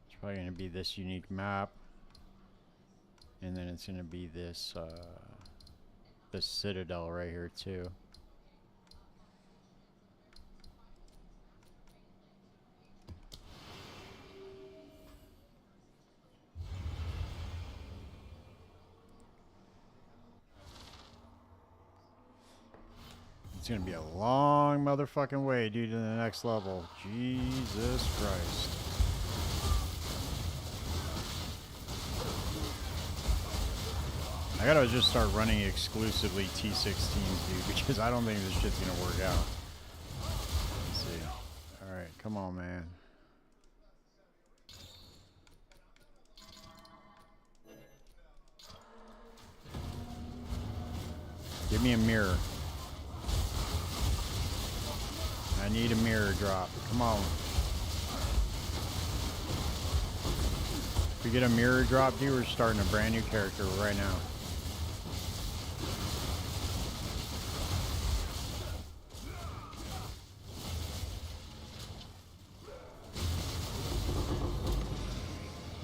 It's probably going to be this unique map. And then it's going to be this, this citadel right here too. It's going to be a long motherfucking way, dude, to the next level. Jesus Christ. I gotta just start running exclusively T16s, dude, because I don't think this shit's gonna work out. Let's see. Alright, come on, man. Give me a mirror. I need a mirror drop. Come on. If we get a mirror drop, dude, we're starting a brand new character right now.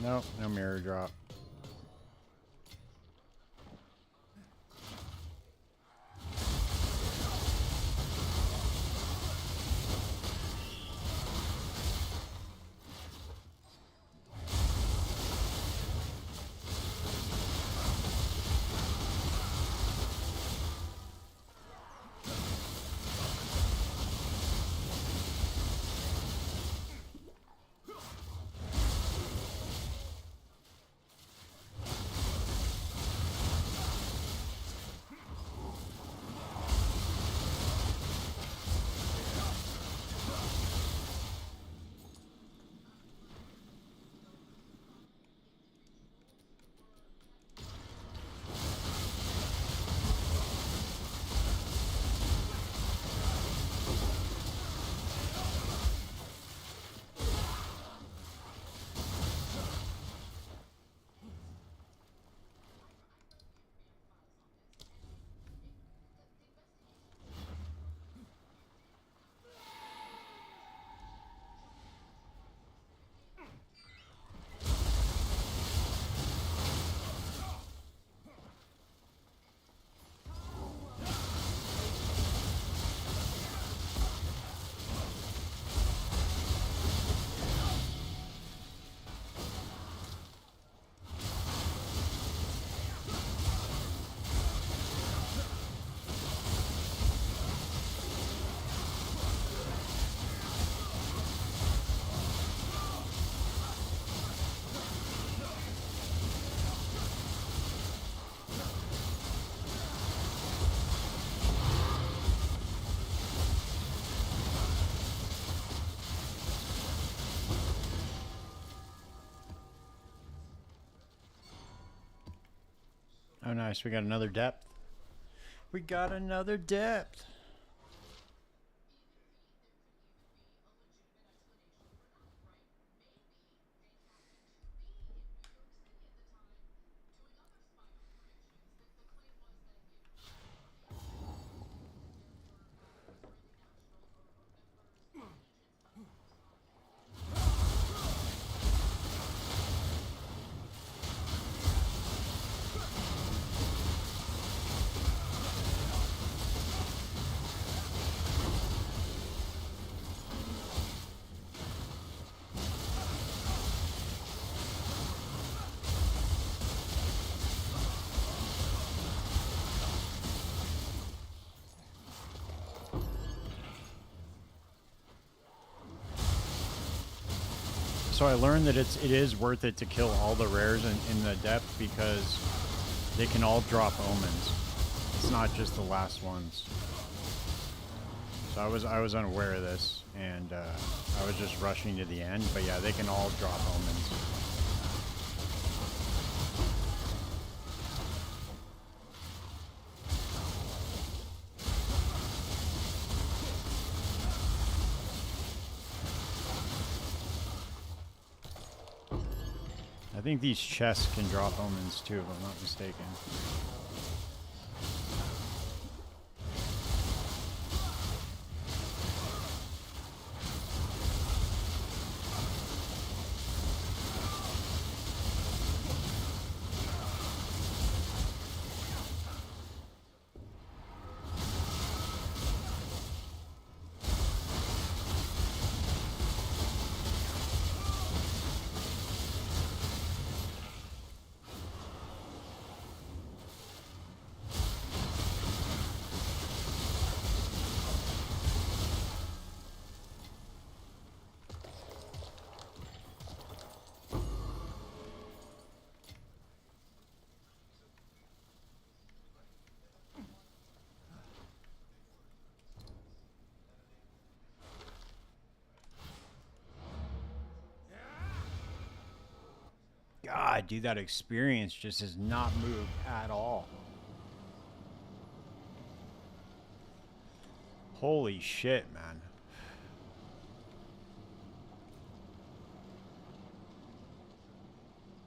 Nope, no mirror drop. Oh, nice. We got another depth. We got another depth. So I learned that it is worth it to kill all the rares in the depth, because They can all drop omens. It's not just the last ones. So I was unaware of this, and I was just rushing to the end. But yeah, they can all drop omens. I think these chests can drop omens too, if I'm not mistaken. God, dude, that experience just has not moved at all. Holy shit, man.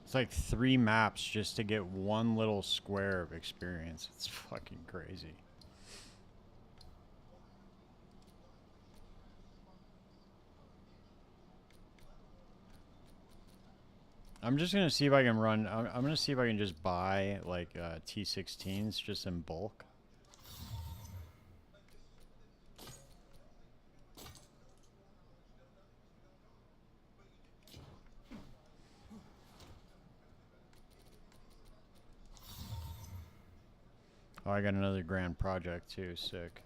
It's like 3 maps just to get one little square of experience. It's fucking crazy. I'm just gonna see if I can run. I'm gonna see if I can just buy like T16s just in bulk. Oh, I got another grand project too. Sick.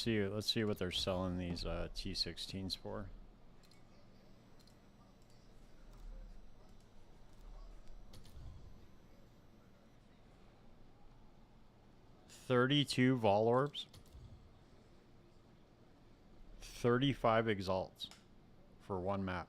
Let's see what they're selling these T16s for. $32 Vol Orbs. 35 Exalts for one map.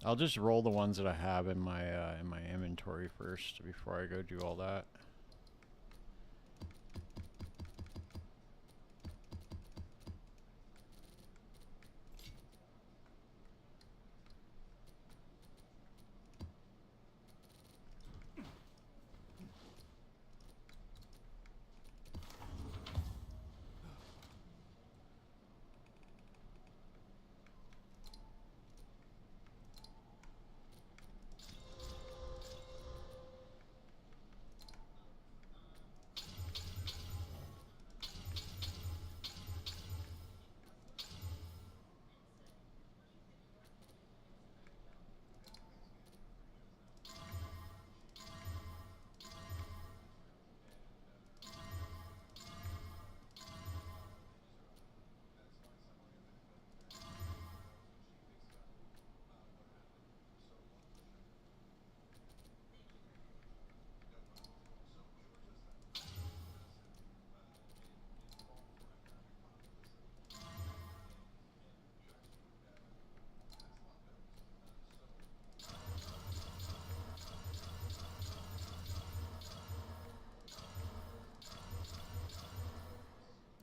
I'll just roll the ones that I have in my inventory first before I go do all that.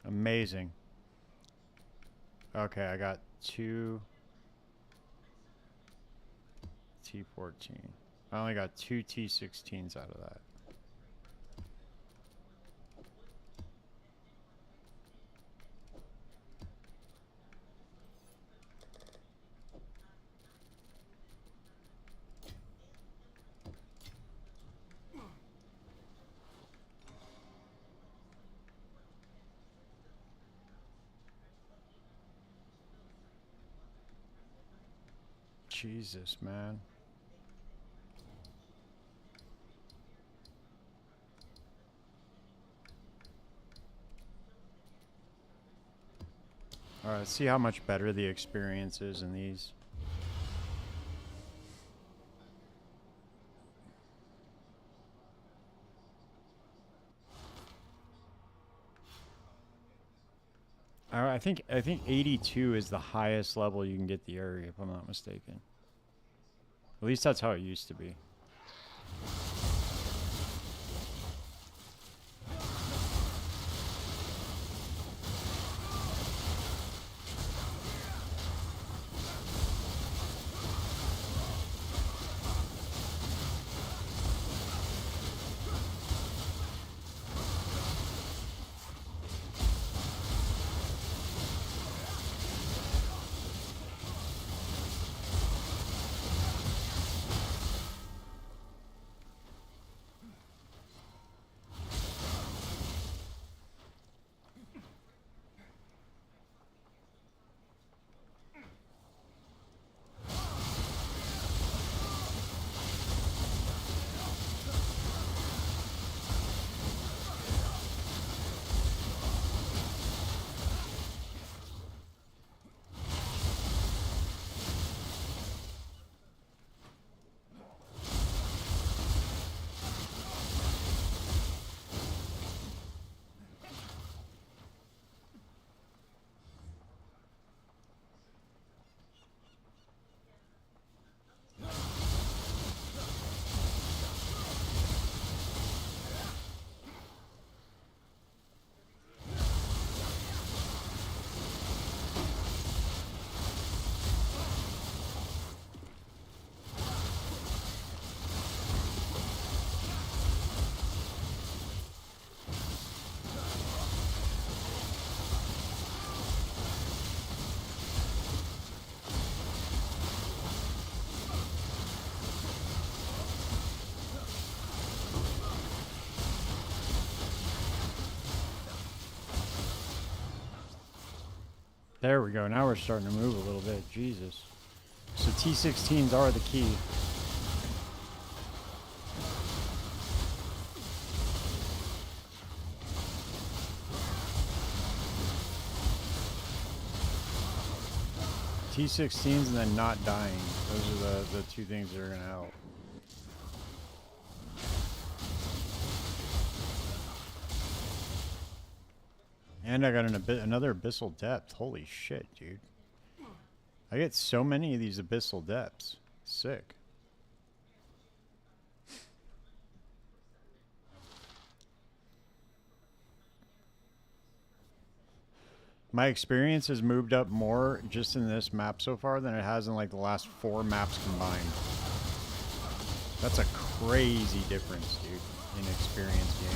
Amazing. Okay, I got two T14. I only got 2 T16s out of that. Jesus, man. Alright, let's see how much better the experience is in these. I think 82 is the highest level you can get the area, if I'm not mistaken. At least that's how it used to be. There we go. Now we're starting to move a little bit. Jesus. So T16s are the key. T16s and then not dying. Those are the two things that are going to help. And I got another Abyssal Depth. Holy shit, dude. I get so many of these Abyssal Depths. Sick. My experience has moved up more just in this map so far than it has in like the last 4 maps combined. That's a crazy difference, dude, in experience game.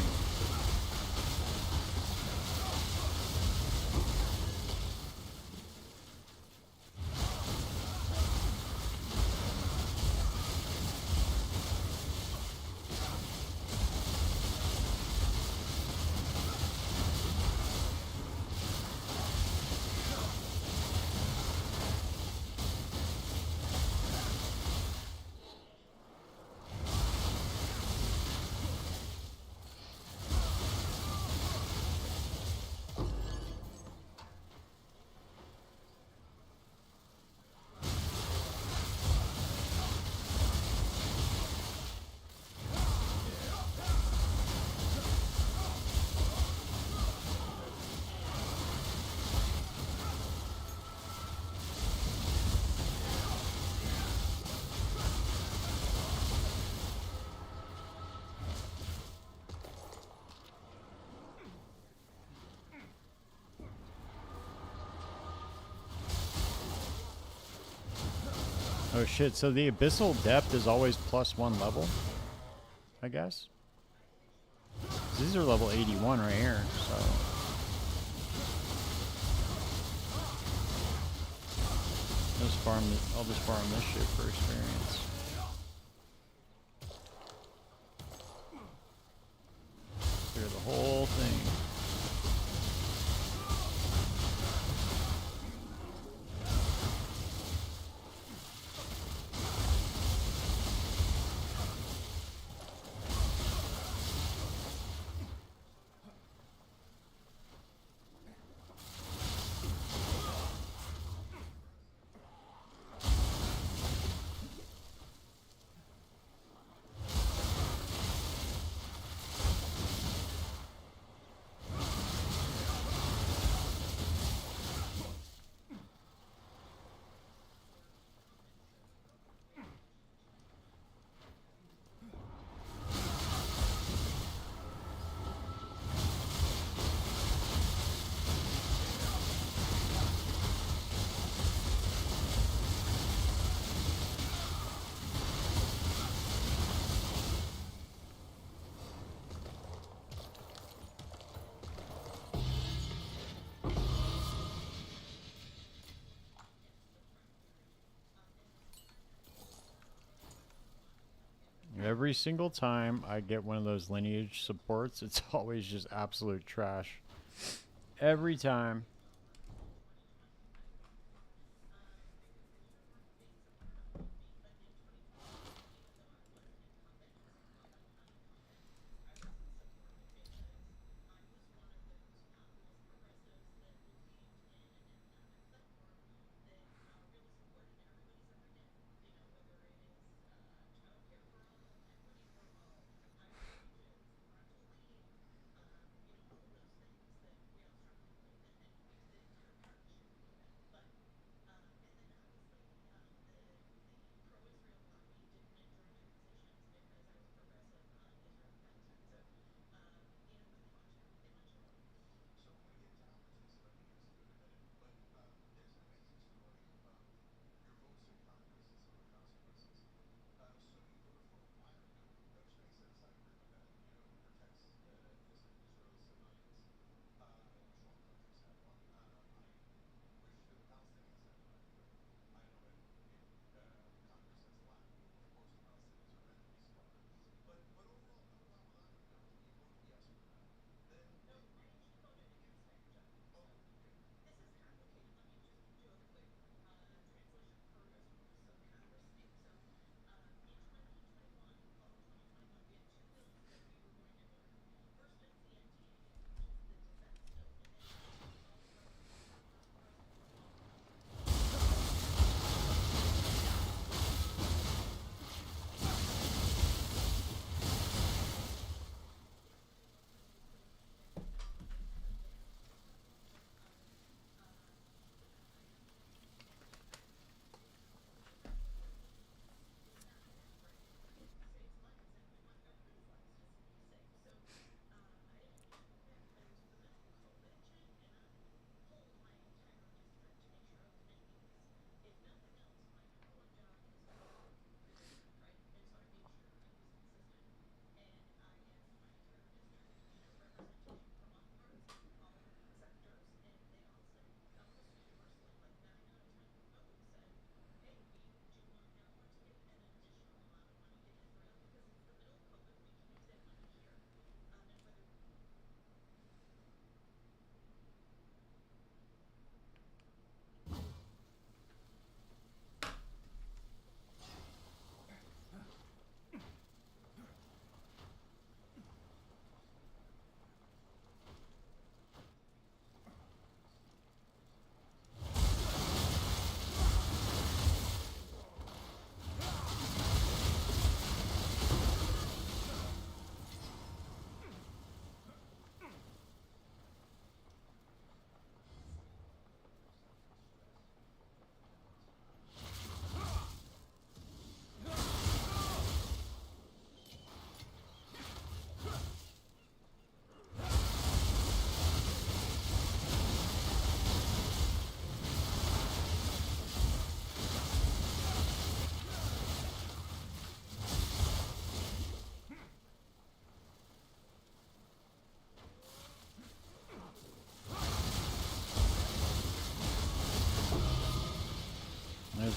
Oh shit, so the Abyssal depth is always +1 level, I guess? These are level 81 right here, so... I'll just farm this shit for experience. Clear the whole thing. Every single time I get one of those lineage supports, it's always just absolute trash. Every time.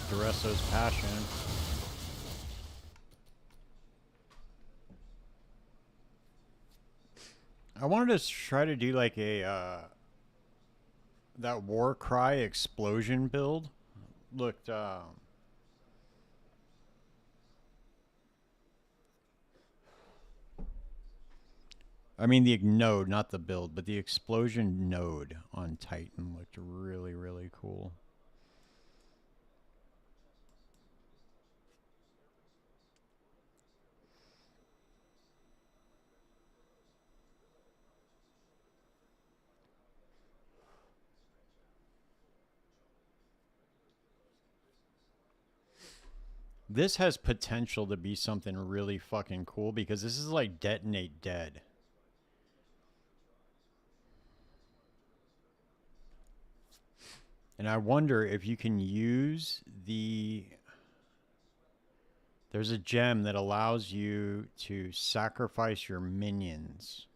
to Resto's Passion. I wanted to try to do like a that Warcry explosion build. Looked I mean the node, not the build, but the explosion node on Titan looked really, really cool. This has potential to be something really fucking cool because this is like Detonate Dead. And I wonder if you can use the... There's a gem that allows you to sacrifice your minions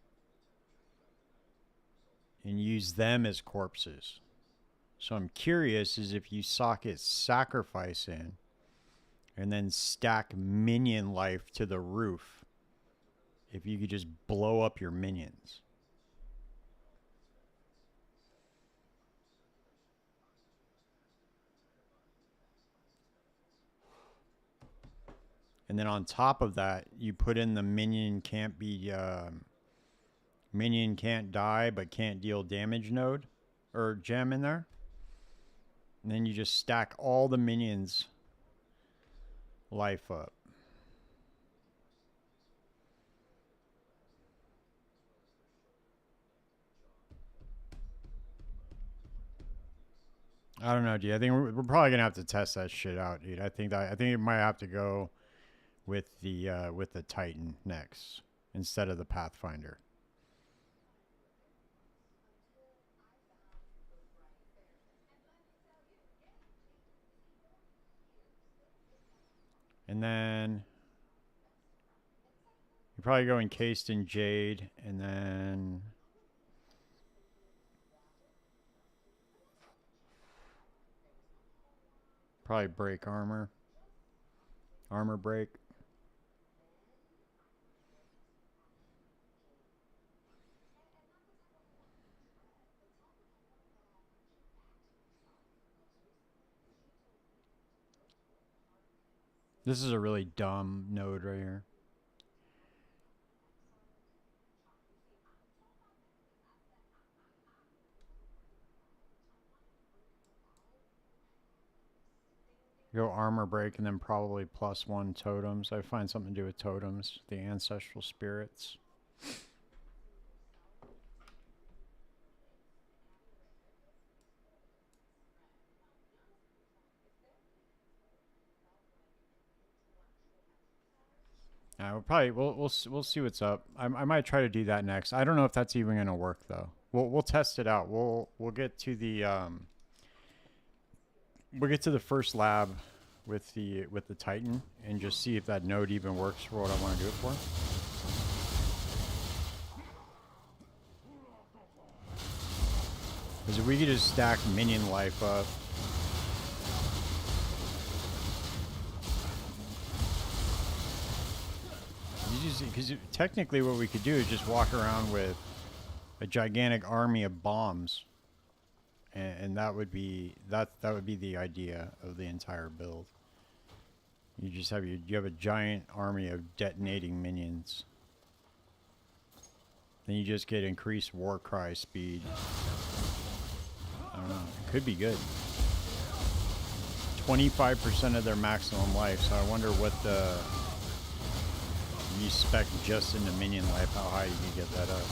and use them as corpses. So I'm curious is if you socket sacrifice in and then stack minion life to the roof, if you could just blow up your minions. And then on top of that, you put in the minion can't be, minion can't die but can't deal damage node or gem in there. And then you just stack all the minions life up. I don't know, dude. I think we're probably gonna have to test that shit out, dude. I think it might have to go with the Titan next instead of the Pathfinder. And then you probably go encased in Jade, and then probably break armor. Armor break. This is a really dumb node right here. Go armor break and then probably +1 totems. I find something to do with totems, the ancestral spirits. We'll see what's up. I might try to do that next. I don't know if that's even gonna work though. We'll test it out. We'll get to the first lab with the Titan and just see if that node even works for what I want to do it for. Because if we could just stack minion life up. Because technically what we could do is just walk around with a gigantic army of bombs. And that would be the idea of the entire build. You just have you have a giant army of detonating minions. Then you just get increased Warcry speed. I don't know. It could be good. 25% of their maximum life. So I wonder what the you spec just into minion life, how high you can get that up.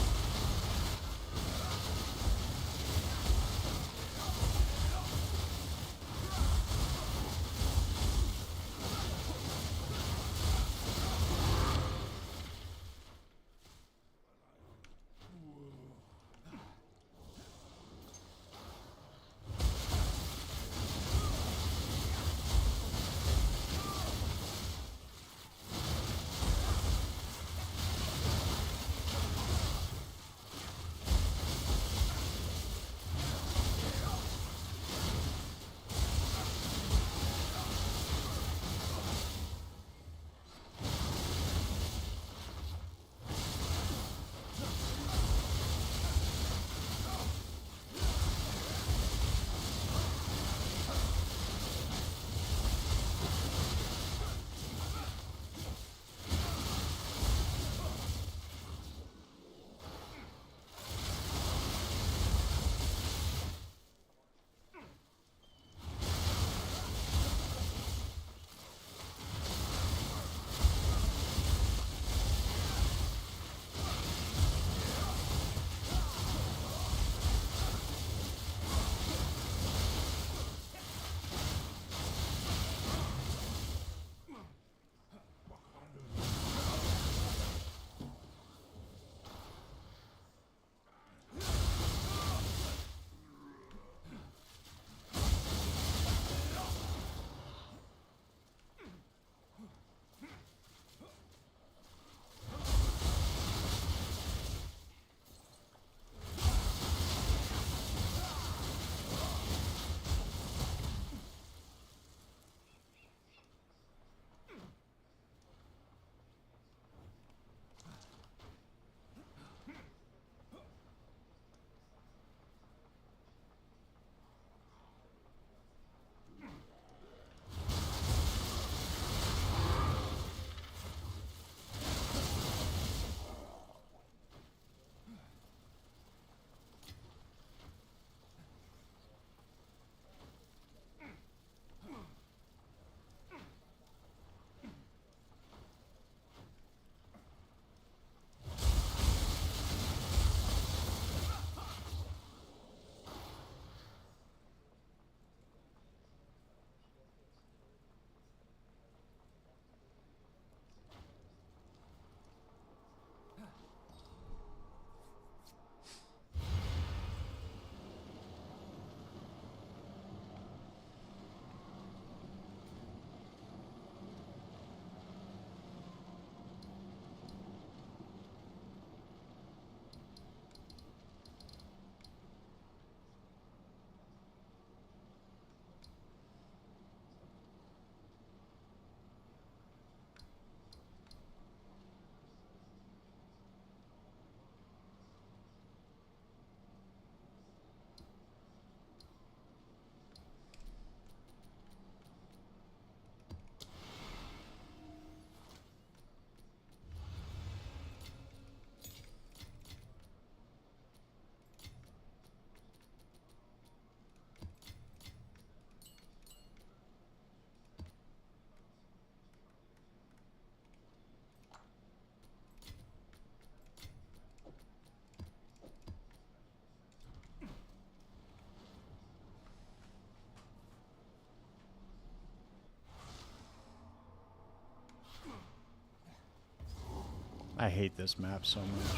I hate this map so much.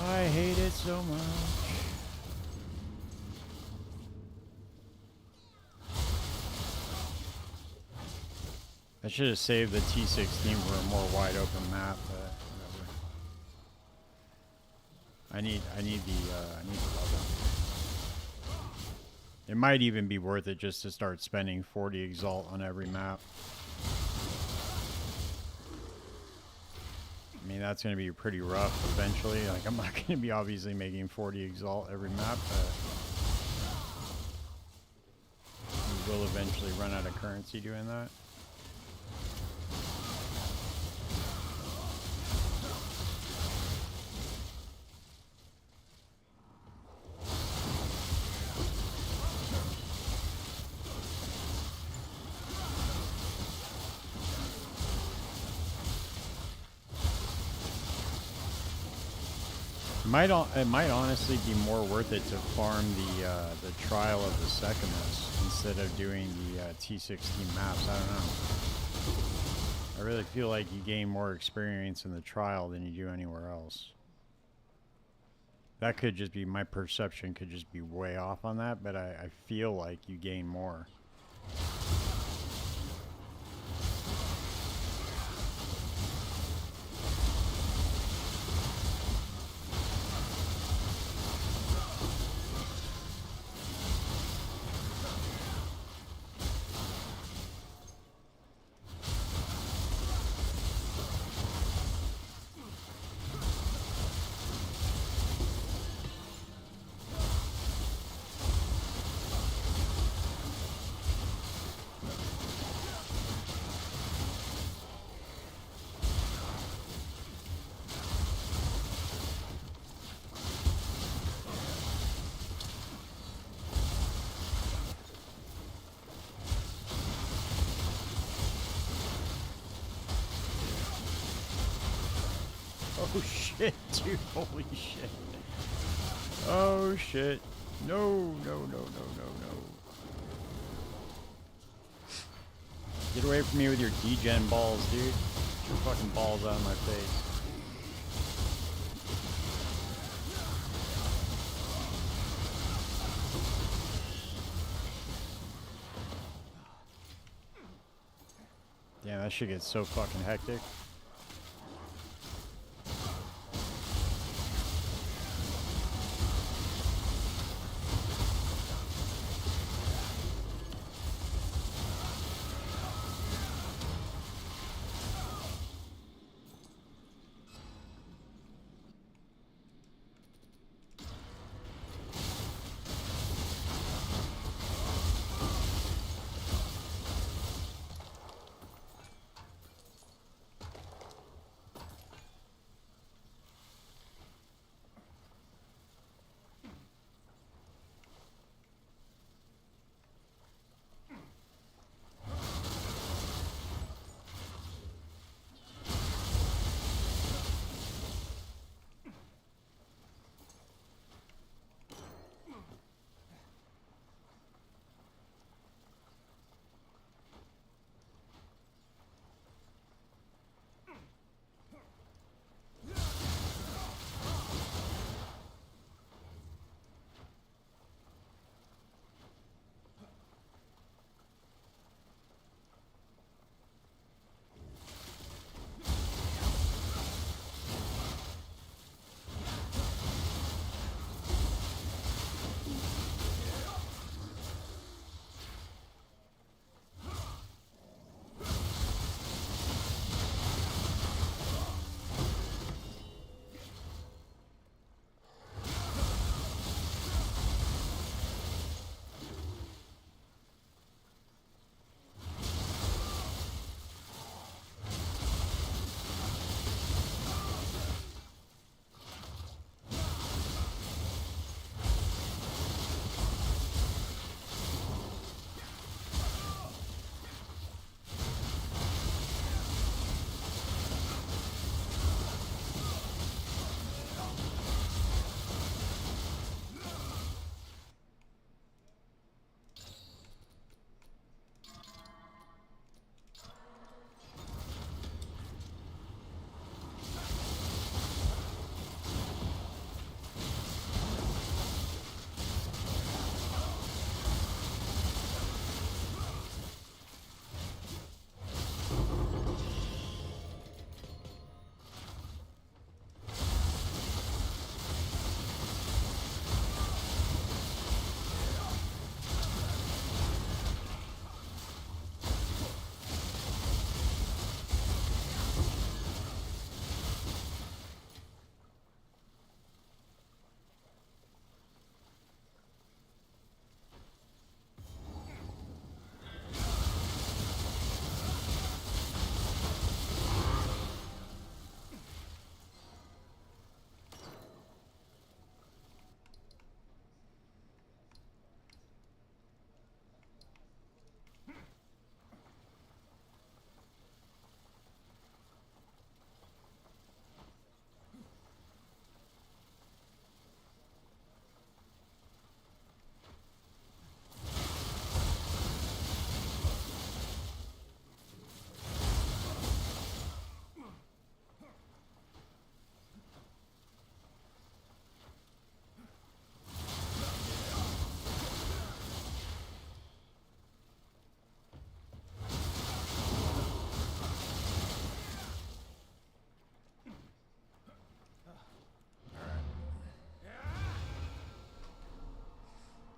I hate it so much. I should have saved the T16 for a more wide open map, but whatever. I need the level. It might even be worth it just to start spending 40 Exalt on every map. I mean, that's going to be pretty rough eventually. Like, I'm not going to be obviously making 40 Exalt every map, but we will eventually run out of currency doing that. It might honestly be more worth it to farm the trial of the Sekimus instead of doing the T16 maps. I don't know. I really feel like you gain more experience in the trial than you do anywhere else. That could just be my perception, could just be way off on that, but I feel like you gain more. Oh shit, dude, holy shit. Oh shit. No. Get away from me with your degen balls, dude. Get your fucking balls out of my face. Damn, that shit gets so fucking hectic.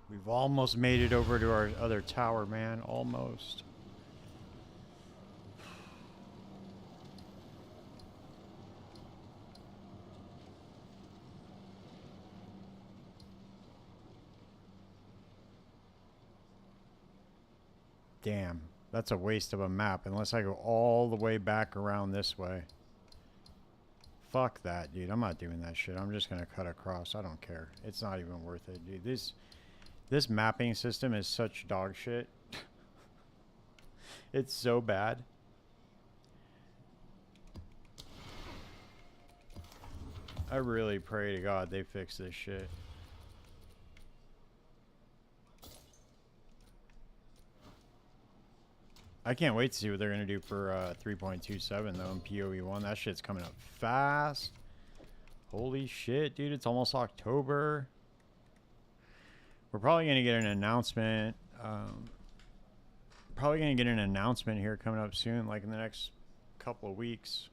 We've almost made it over to our other tower, man. Almost. Damn. That's a waste of a map unless I go all the way back around this way. Fuck that, dude. I'm not doing that shit. I'm just gonna cut across. I don't care. It's not even worth it, dude. This mapping system is such dog shit. It's so bad. I really pray to God they fix this shit. I can't wait to see what they're gonna do for 3.27 though in PoE1. That shit's coming up fast. Holy shit, dude! It's almost October. We're probably gonna get an announcement. Probably gonna get an announcement here coming up soon, like in the next couple of weeks.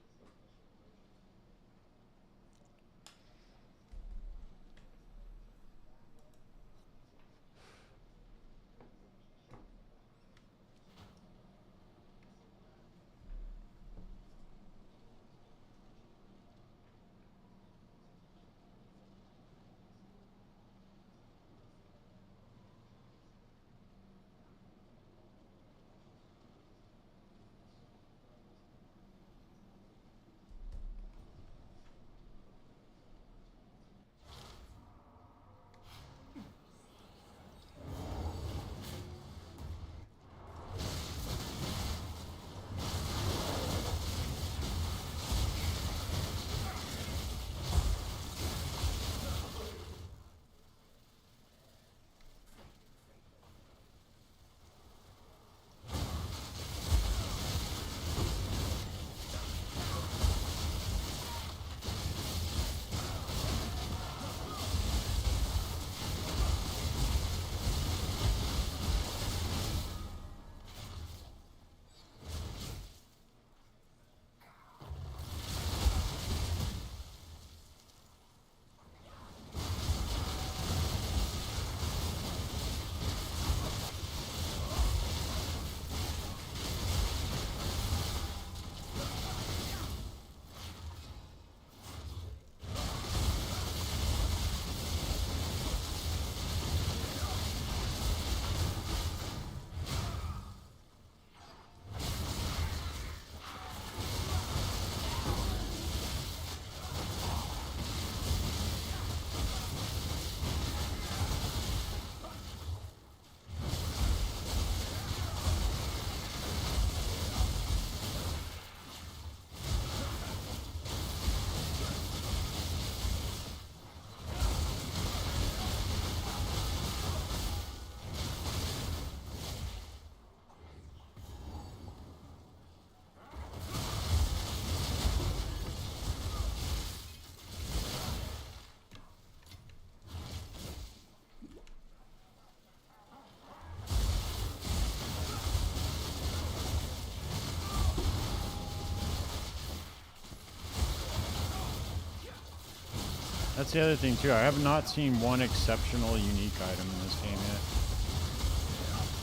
That's the other thing too. I have not seen one exceptional unique item in this game yet.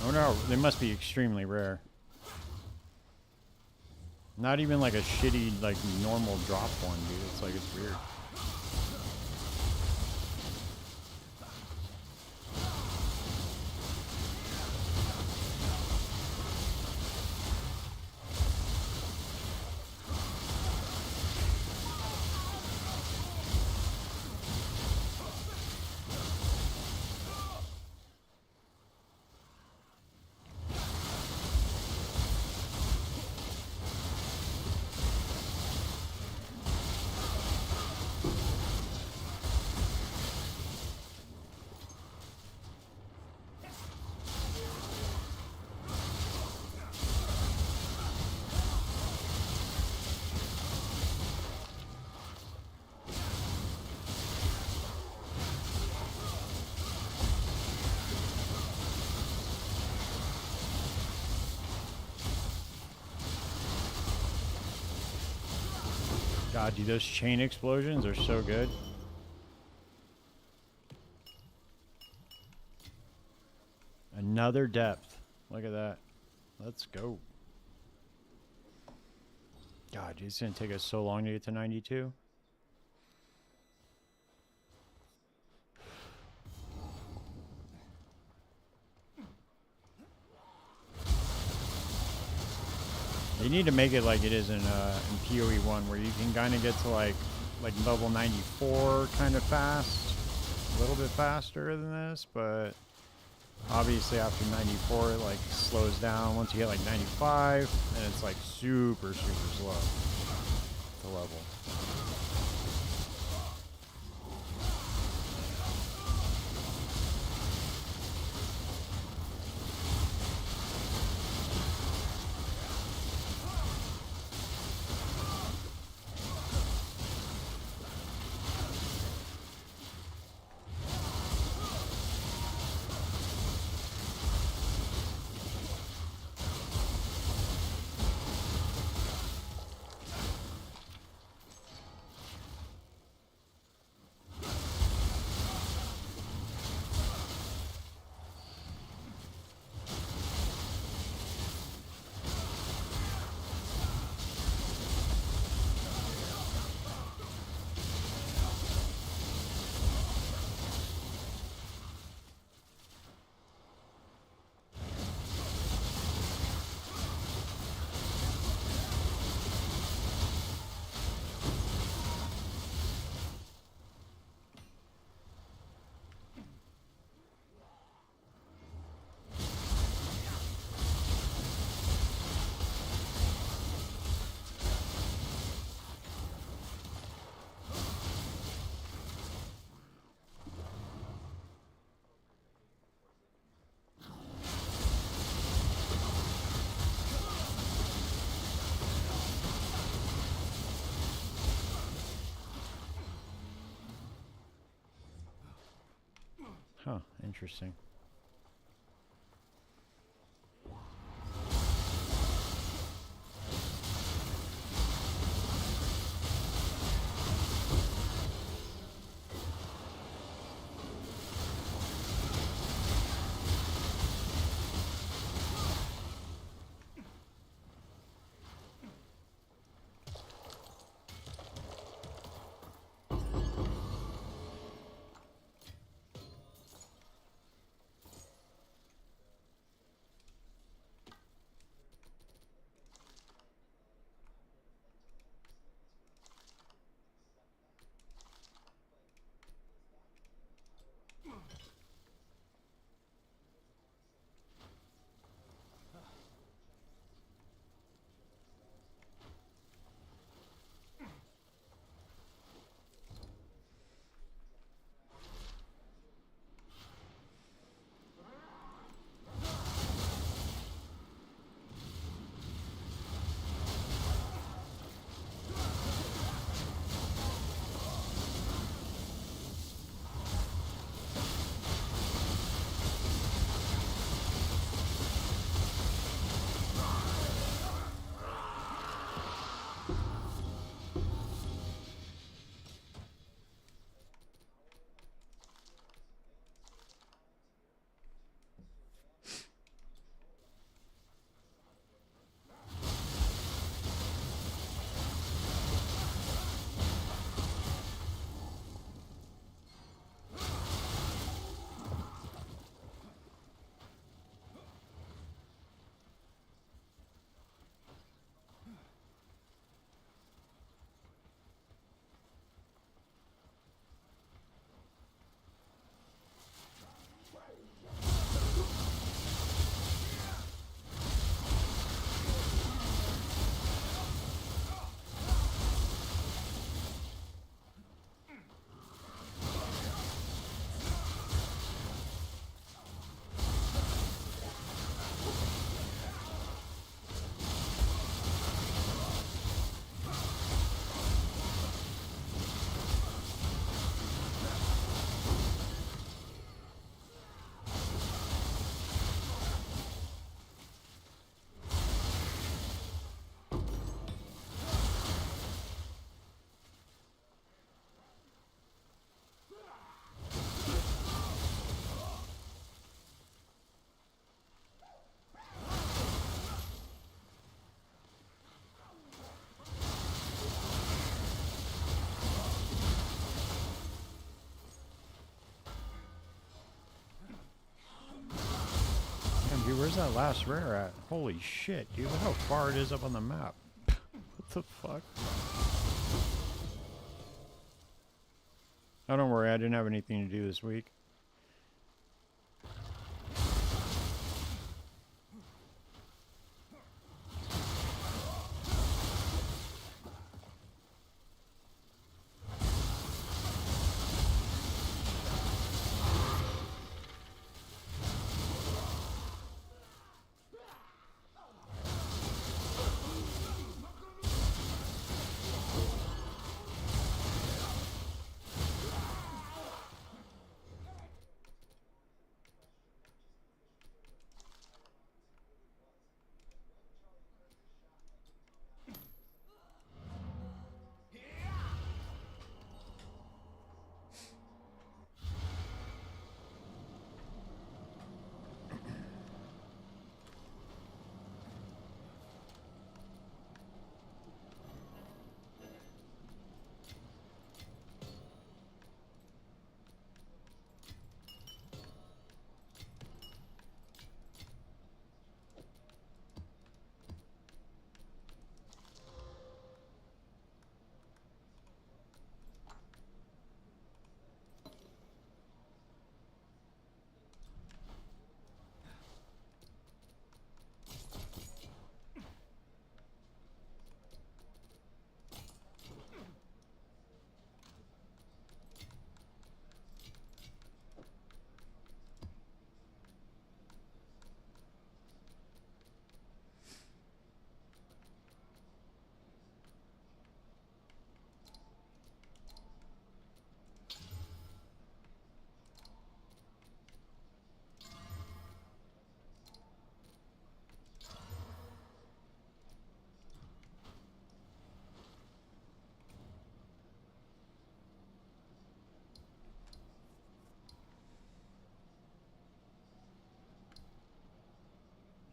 I wonder how they must be extremely rare. Not even like a shitty like normal drop one, dude. It's like it's weird. God, dude, those chain explosions are so good. Another depth. Look at that. Let's go. God, dude, it's going to take us so long to get to 92. They need to make it like it is in PoE 1, where you can kind of get to like level 94 kind of fast. A little bit faster than this, but obviously after 94 it like slows down. Once you hit like 95, and it's like super slow to level. Huh, interesting. where's that last rare at? Holy shit, dude, look how far it is up on the map. What the fuck? Oh, don't worry, I didn't have anything to do this week.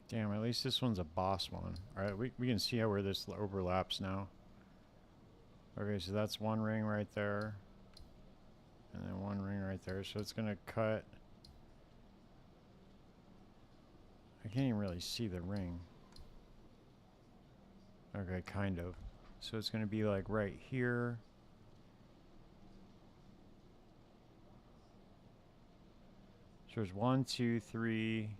Damn, at least this one's a boss one. Alright, we can see how where this overlaps now. Okay, so that's one ring right there. And then one ring right there. So it's going to cut... I can't even really see the ring. Okay, kind of. So it's going to be like right here. So there's 1, 2, 3,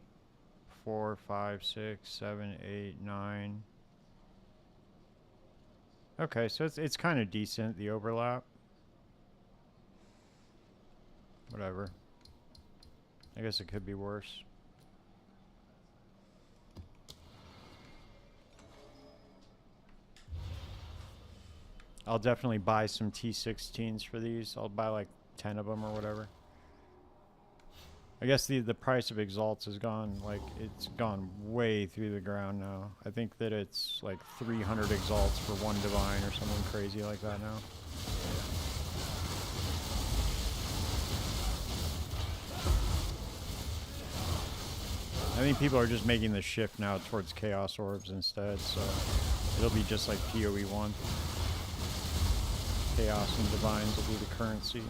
4, 5, 6, 7, 8, 9. Okay, so it's kind of decent, the overlap. Whatever. I guess it could be worse. I'll definitely buy some T16s for these. I'll buy like 10 of them or whatever. I guess the price of Exalts has gone, like, it's gone way through the ground now. I think that it's like 300 Exalts for one Divine or something crazy like that now. I think people are just making the shift now towards Chaos Orbs instead, so it'll be just like PoE 1. Chaos and Divines will be the currency.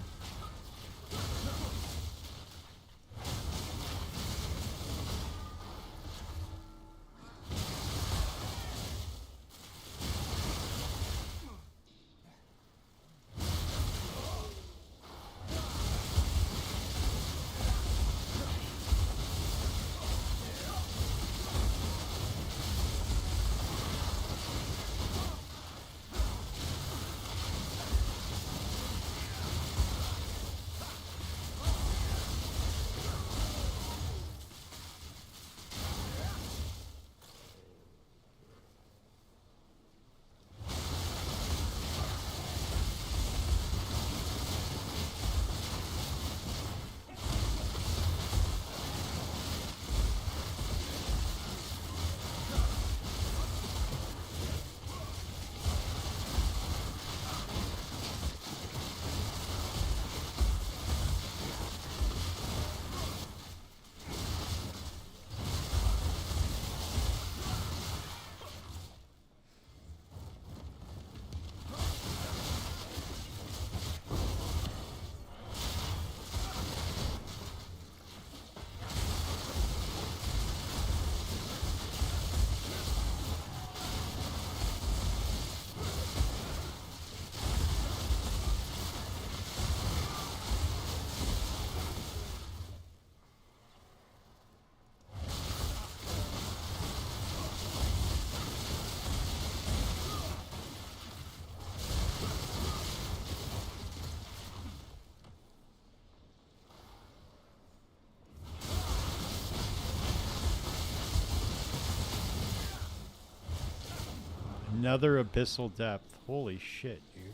Another abyssal depth. Holy shit, dude.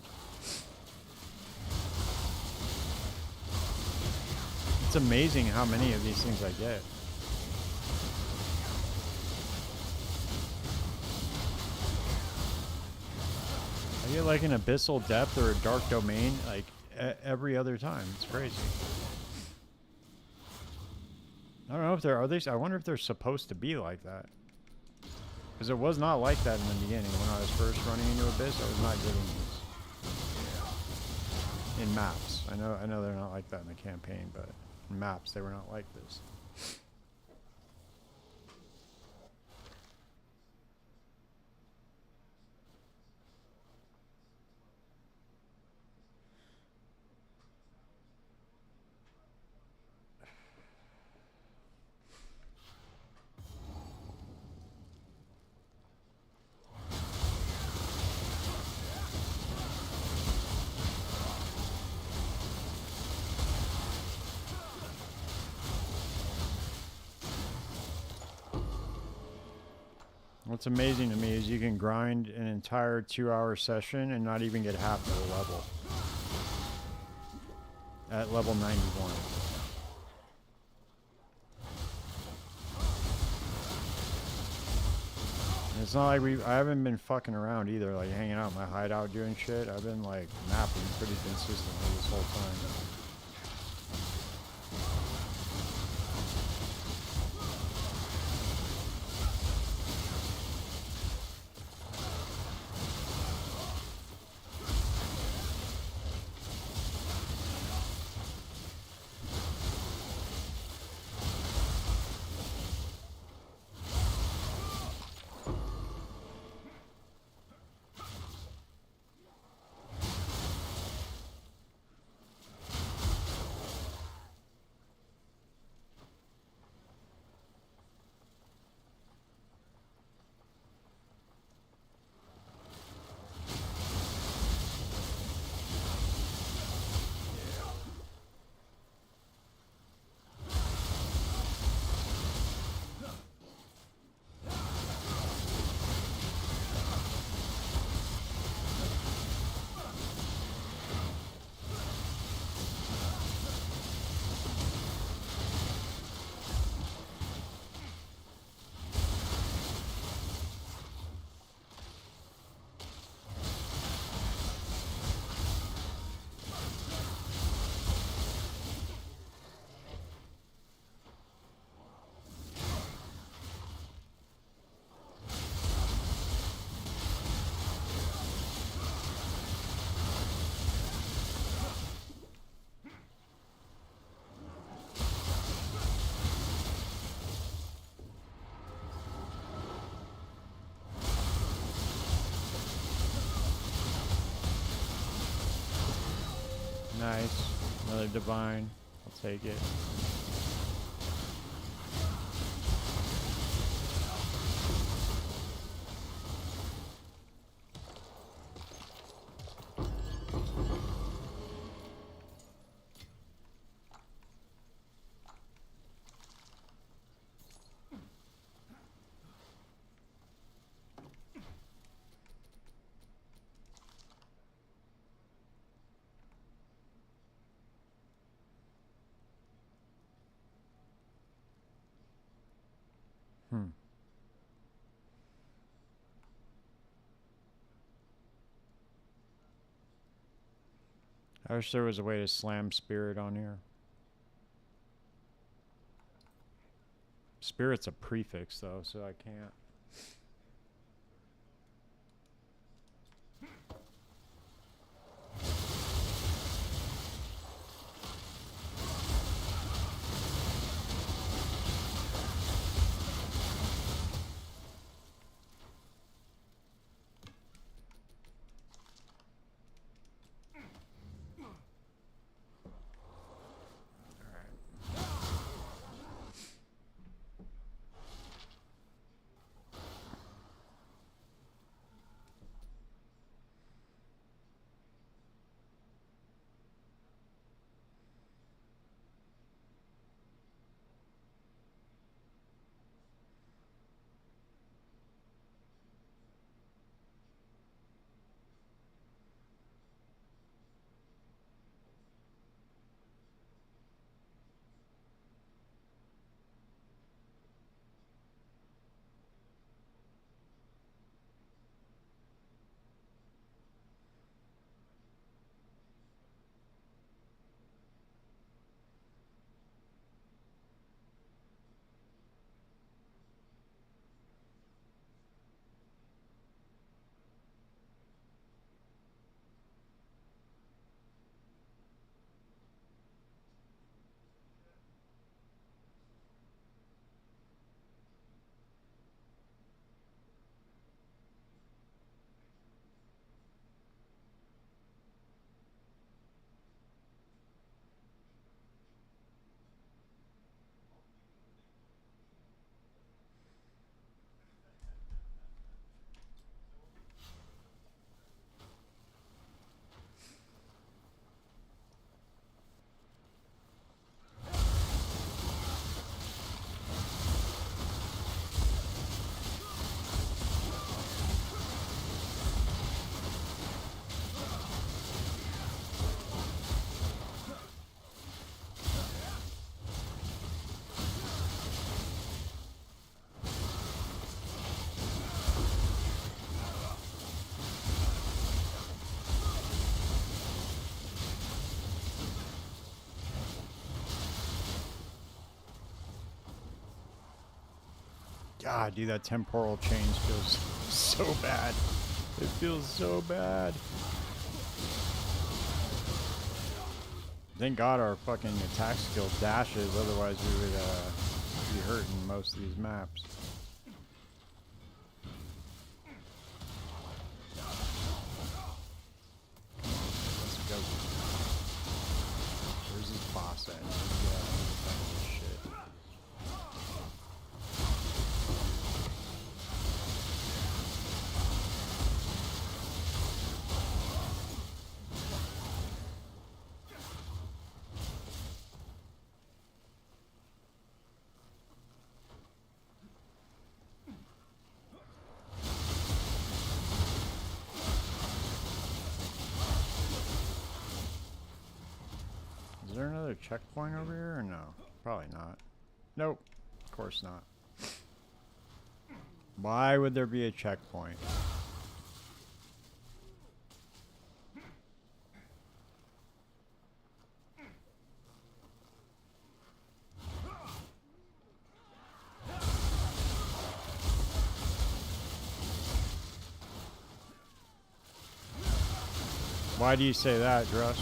It's amazing how many of these things I get. I get like an abyssal depth or a dark domain like every other time. It's crazy. I don't know if are these. I wonder if they're supposed to be like that. Because it was not like that in the beginning. When I was first running into Abyss, I was not getting these. In maps. I know they're not like that in the campaign, but in maps they were not like this. What's amazing to me is you can grind an entire 2-hour session and not even get half of the level. At level 91. And it's not like I haven't been fucking around either, like hanging out in my hideout doing shit. I've been like napping pretty consistently this whole time. Nice. Another divine. I'll take it. I wish there was a way to slam spirit on here. Spirit's a prefix though, so I can't. God, dude, that temporal change feels so bad. It feels so bad. Thank God our fucking attack skill dashes, otherwise we would be hurting most of these maps. Let's go. Where's this boss at? Is there another checkpoint over here or no? Probably not. Nope. Of course not. Why would there be a checkpoint? Why do you say that, Druss?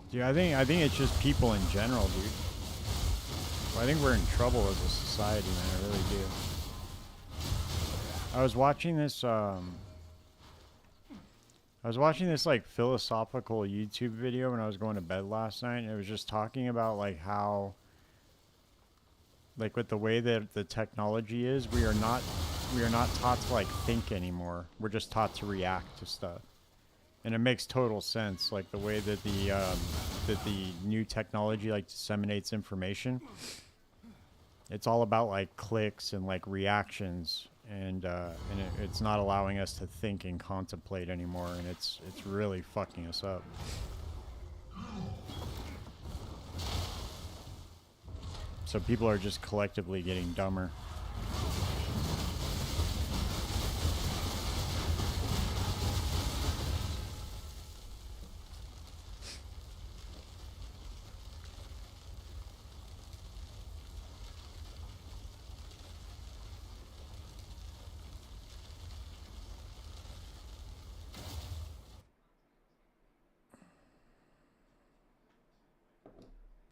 Dude, I think it's just people in general, dude. I think we're in trouble as a society, man. I really do. I was watching this like philosophical YouTube video when I was going to bed last night, and it was just talking about like how, like with the way that the technology is, we are not taught to like think anymore. We're just taught to react to stuff. And it makes total sense, like the way that the new technology like disseminates information. It's all about like clicks and like reactions, and it's not allowing us to think and contemplate anymore, and it's really fucking us up. So people are just collectively getting dumber.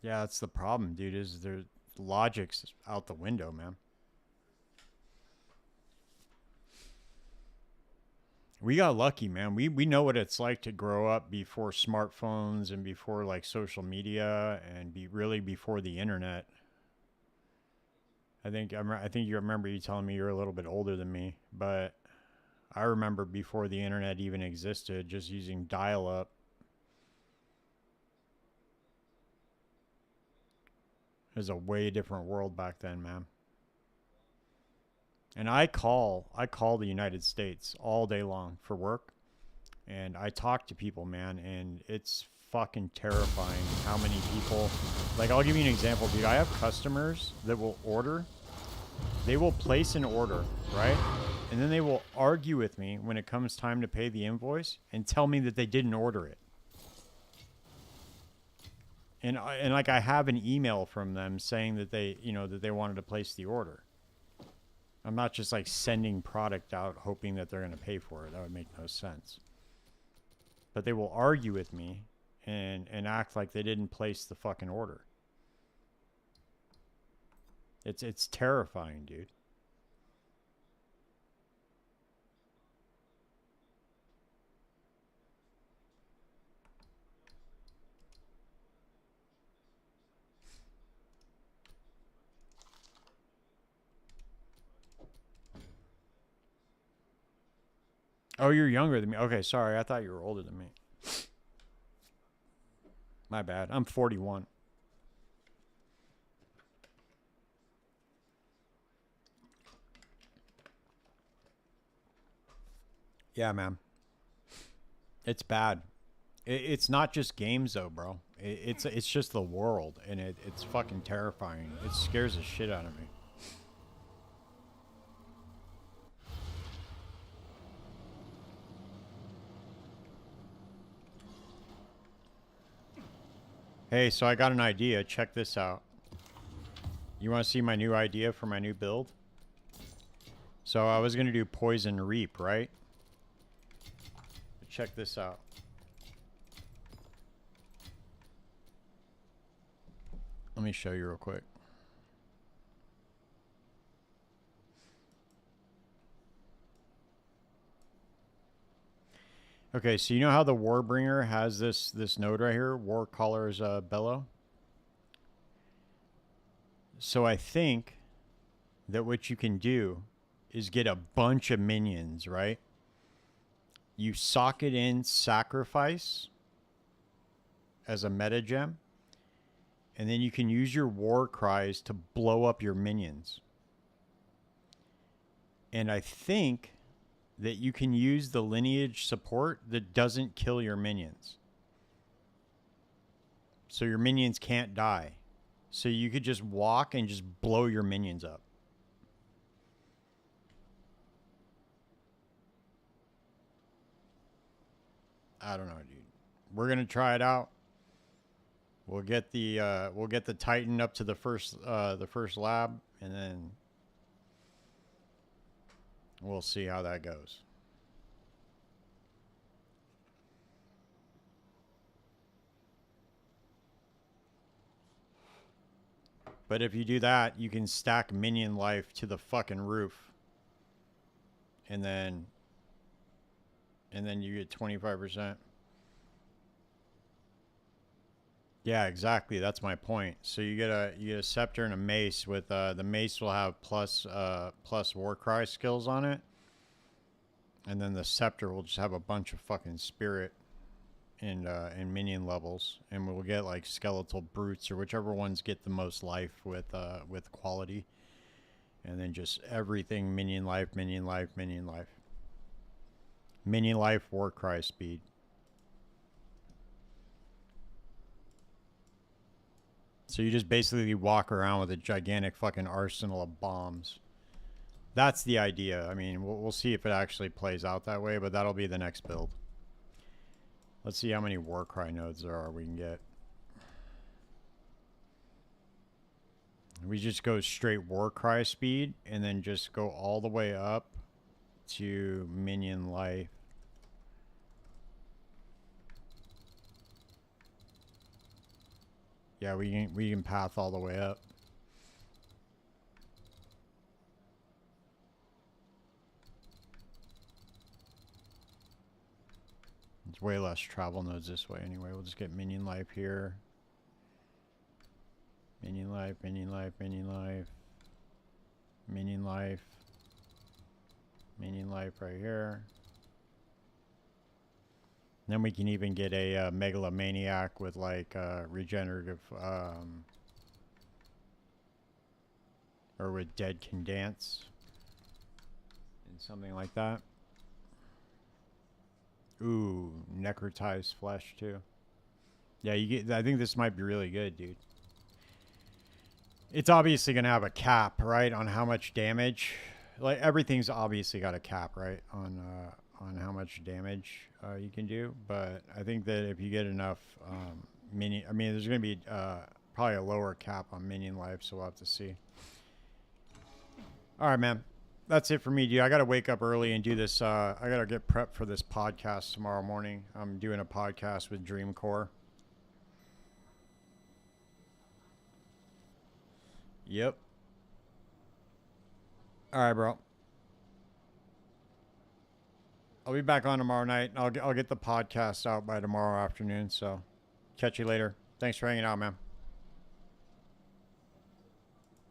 Yeah, that's the problem, dude, is their logic's out the window, man. We got lucky, man. We know what it's like to grow up before smartphones and before like social media and really before the internet. I think you remember you telling me you're a little bit older than me, but I remember before the internet even existed, just using dial-up. It was a way different world back then, man. And I call the United States all day long for work, and I talk to people, man, and it's fucking terrifying how many people, like, I'll give you an example, dude. I have customers that will order, they will place an order, right? And then they will argue with me when it comes time to pay the invoice and tell me that they didn't order it. And like I have an email from them saying that they, that they wanted to place the order. I'm not just like sending product out hoping that they're going to pay for it. That would make no sense. But they will argue with me and act like they didn't place the fucking order. It's terrifying, dude. Oh, you're younger than me. Okay, sorry. I thought you were older than me. My bad. I'm 41. Yeah, man. It's bad. It's not just games though, bro. It's just the world, and it's fucking terrifying. It scares the shit out of me. Hey, so I got an idea. Check this out. You want to see my new idea for my new build? So I was going to do Poison Reap, right? Check this out. Let me show you real quick. Okay, so you know how the Warbringer has this node right here, War Caller's Bellow? So I think that what you can do is get a bunch of minions, right? You socket in Sacrifice as a meta gem, and then you can use your war cries to blow up your minions. And I think that you can use the lineage support that doesn't kill your minions. So your minions can't die. So you could just walk and just blow your minions up. I don't know, dude. We're gonna try it out. We'll get the Titan up to the first lab, and then we'll see how that goes. But if you do that, you can stack minion life to the fucking roof. And then you get 25%. Yeah, exactly. That's my point. So you get a scepter and a mace with the mace will have plus Warcry skills on it. And then the scepter will just have a bunch of fucking spirit and minion levels, and we'll get like skeletal brutes or whichever ones get the most life with quality, and then just everything minion life, minion life, minion life, minion life, Warcry speed. So you just basically walk around with a gigantic fucking arsenal of bombs. That's the idea. I mean, we'll see if it actually plays out that way, but that'll be the next build. Let's see how many Warcry nodes there are we can get. We just go straight Warcry speed and then just go all the way up to minion life. Yeah, we can path all the way up. There's way less travel nodes this way anyway. We'll just get minion life here. Minion life, minion life, minion life. Minion life. Minion life right here. Then we can even get a megalomaniac with like regenerative or with dead can dance and something like that. Ooh, necrotized flesh too. Yeah, you get. I think this might be really good, dude. It's obviously gonna have a cap, right, on how much damage. Like everything's obviously got a cap, right, on how much damage you can do. But I think that if you get enough minion, I mean, there's gonna be probably a lower cap on minion life, so we'll have to see. All right, man. That's it for me, dude. I got to wake up early and do this. I got to get prepped for this podcast tomorrow morning. I'm doing a podcast with Dreamcore. Yep. All right, bro. I'll be back on tomorrow night. I'll get the podcast out by tomorrow afternoon. So catch you later. Thanks for hanging out, man.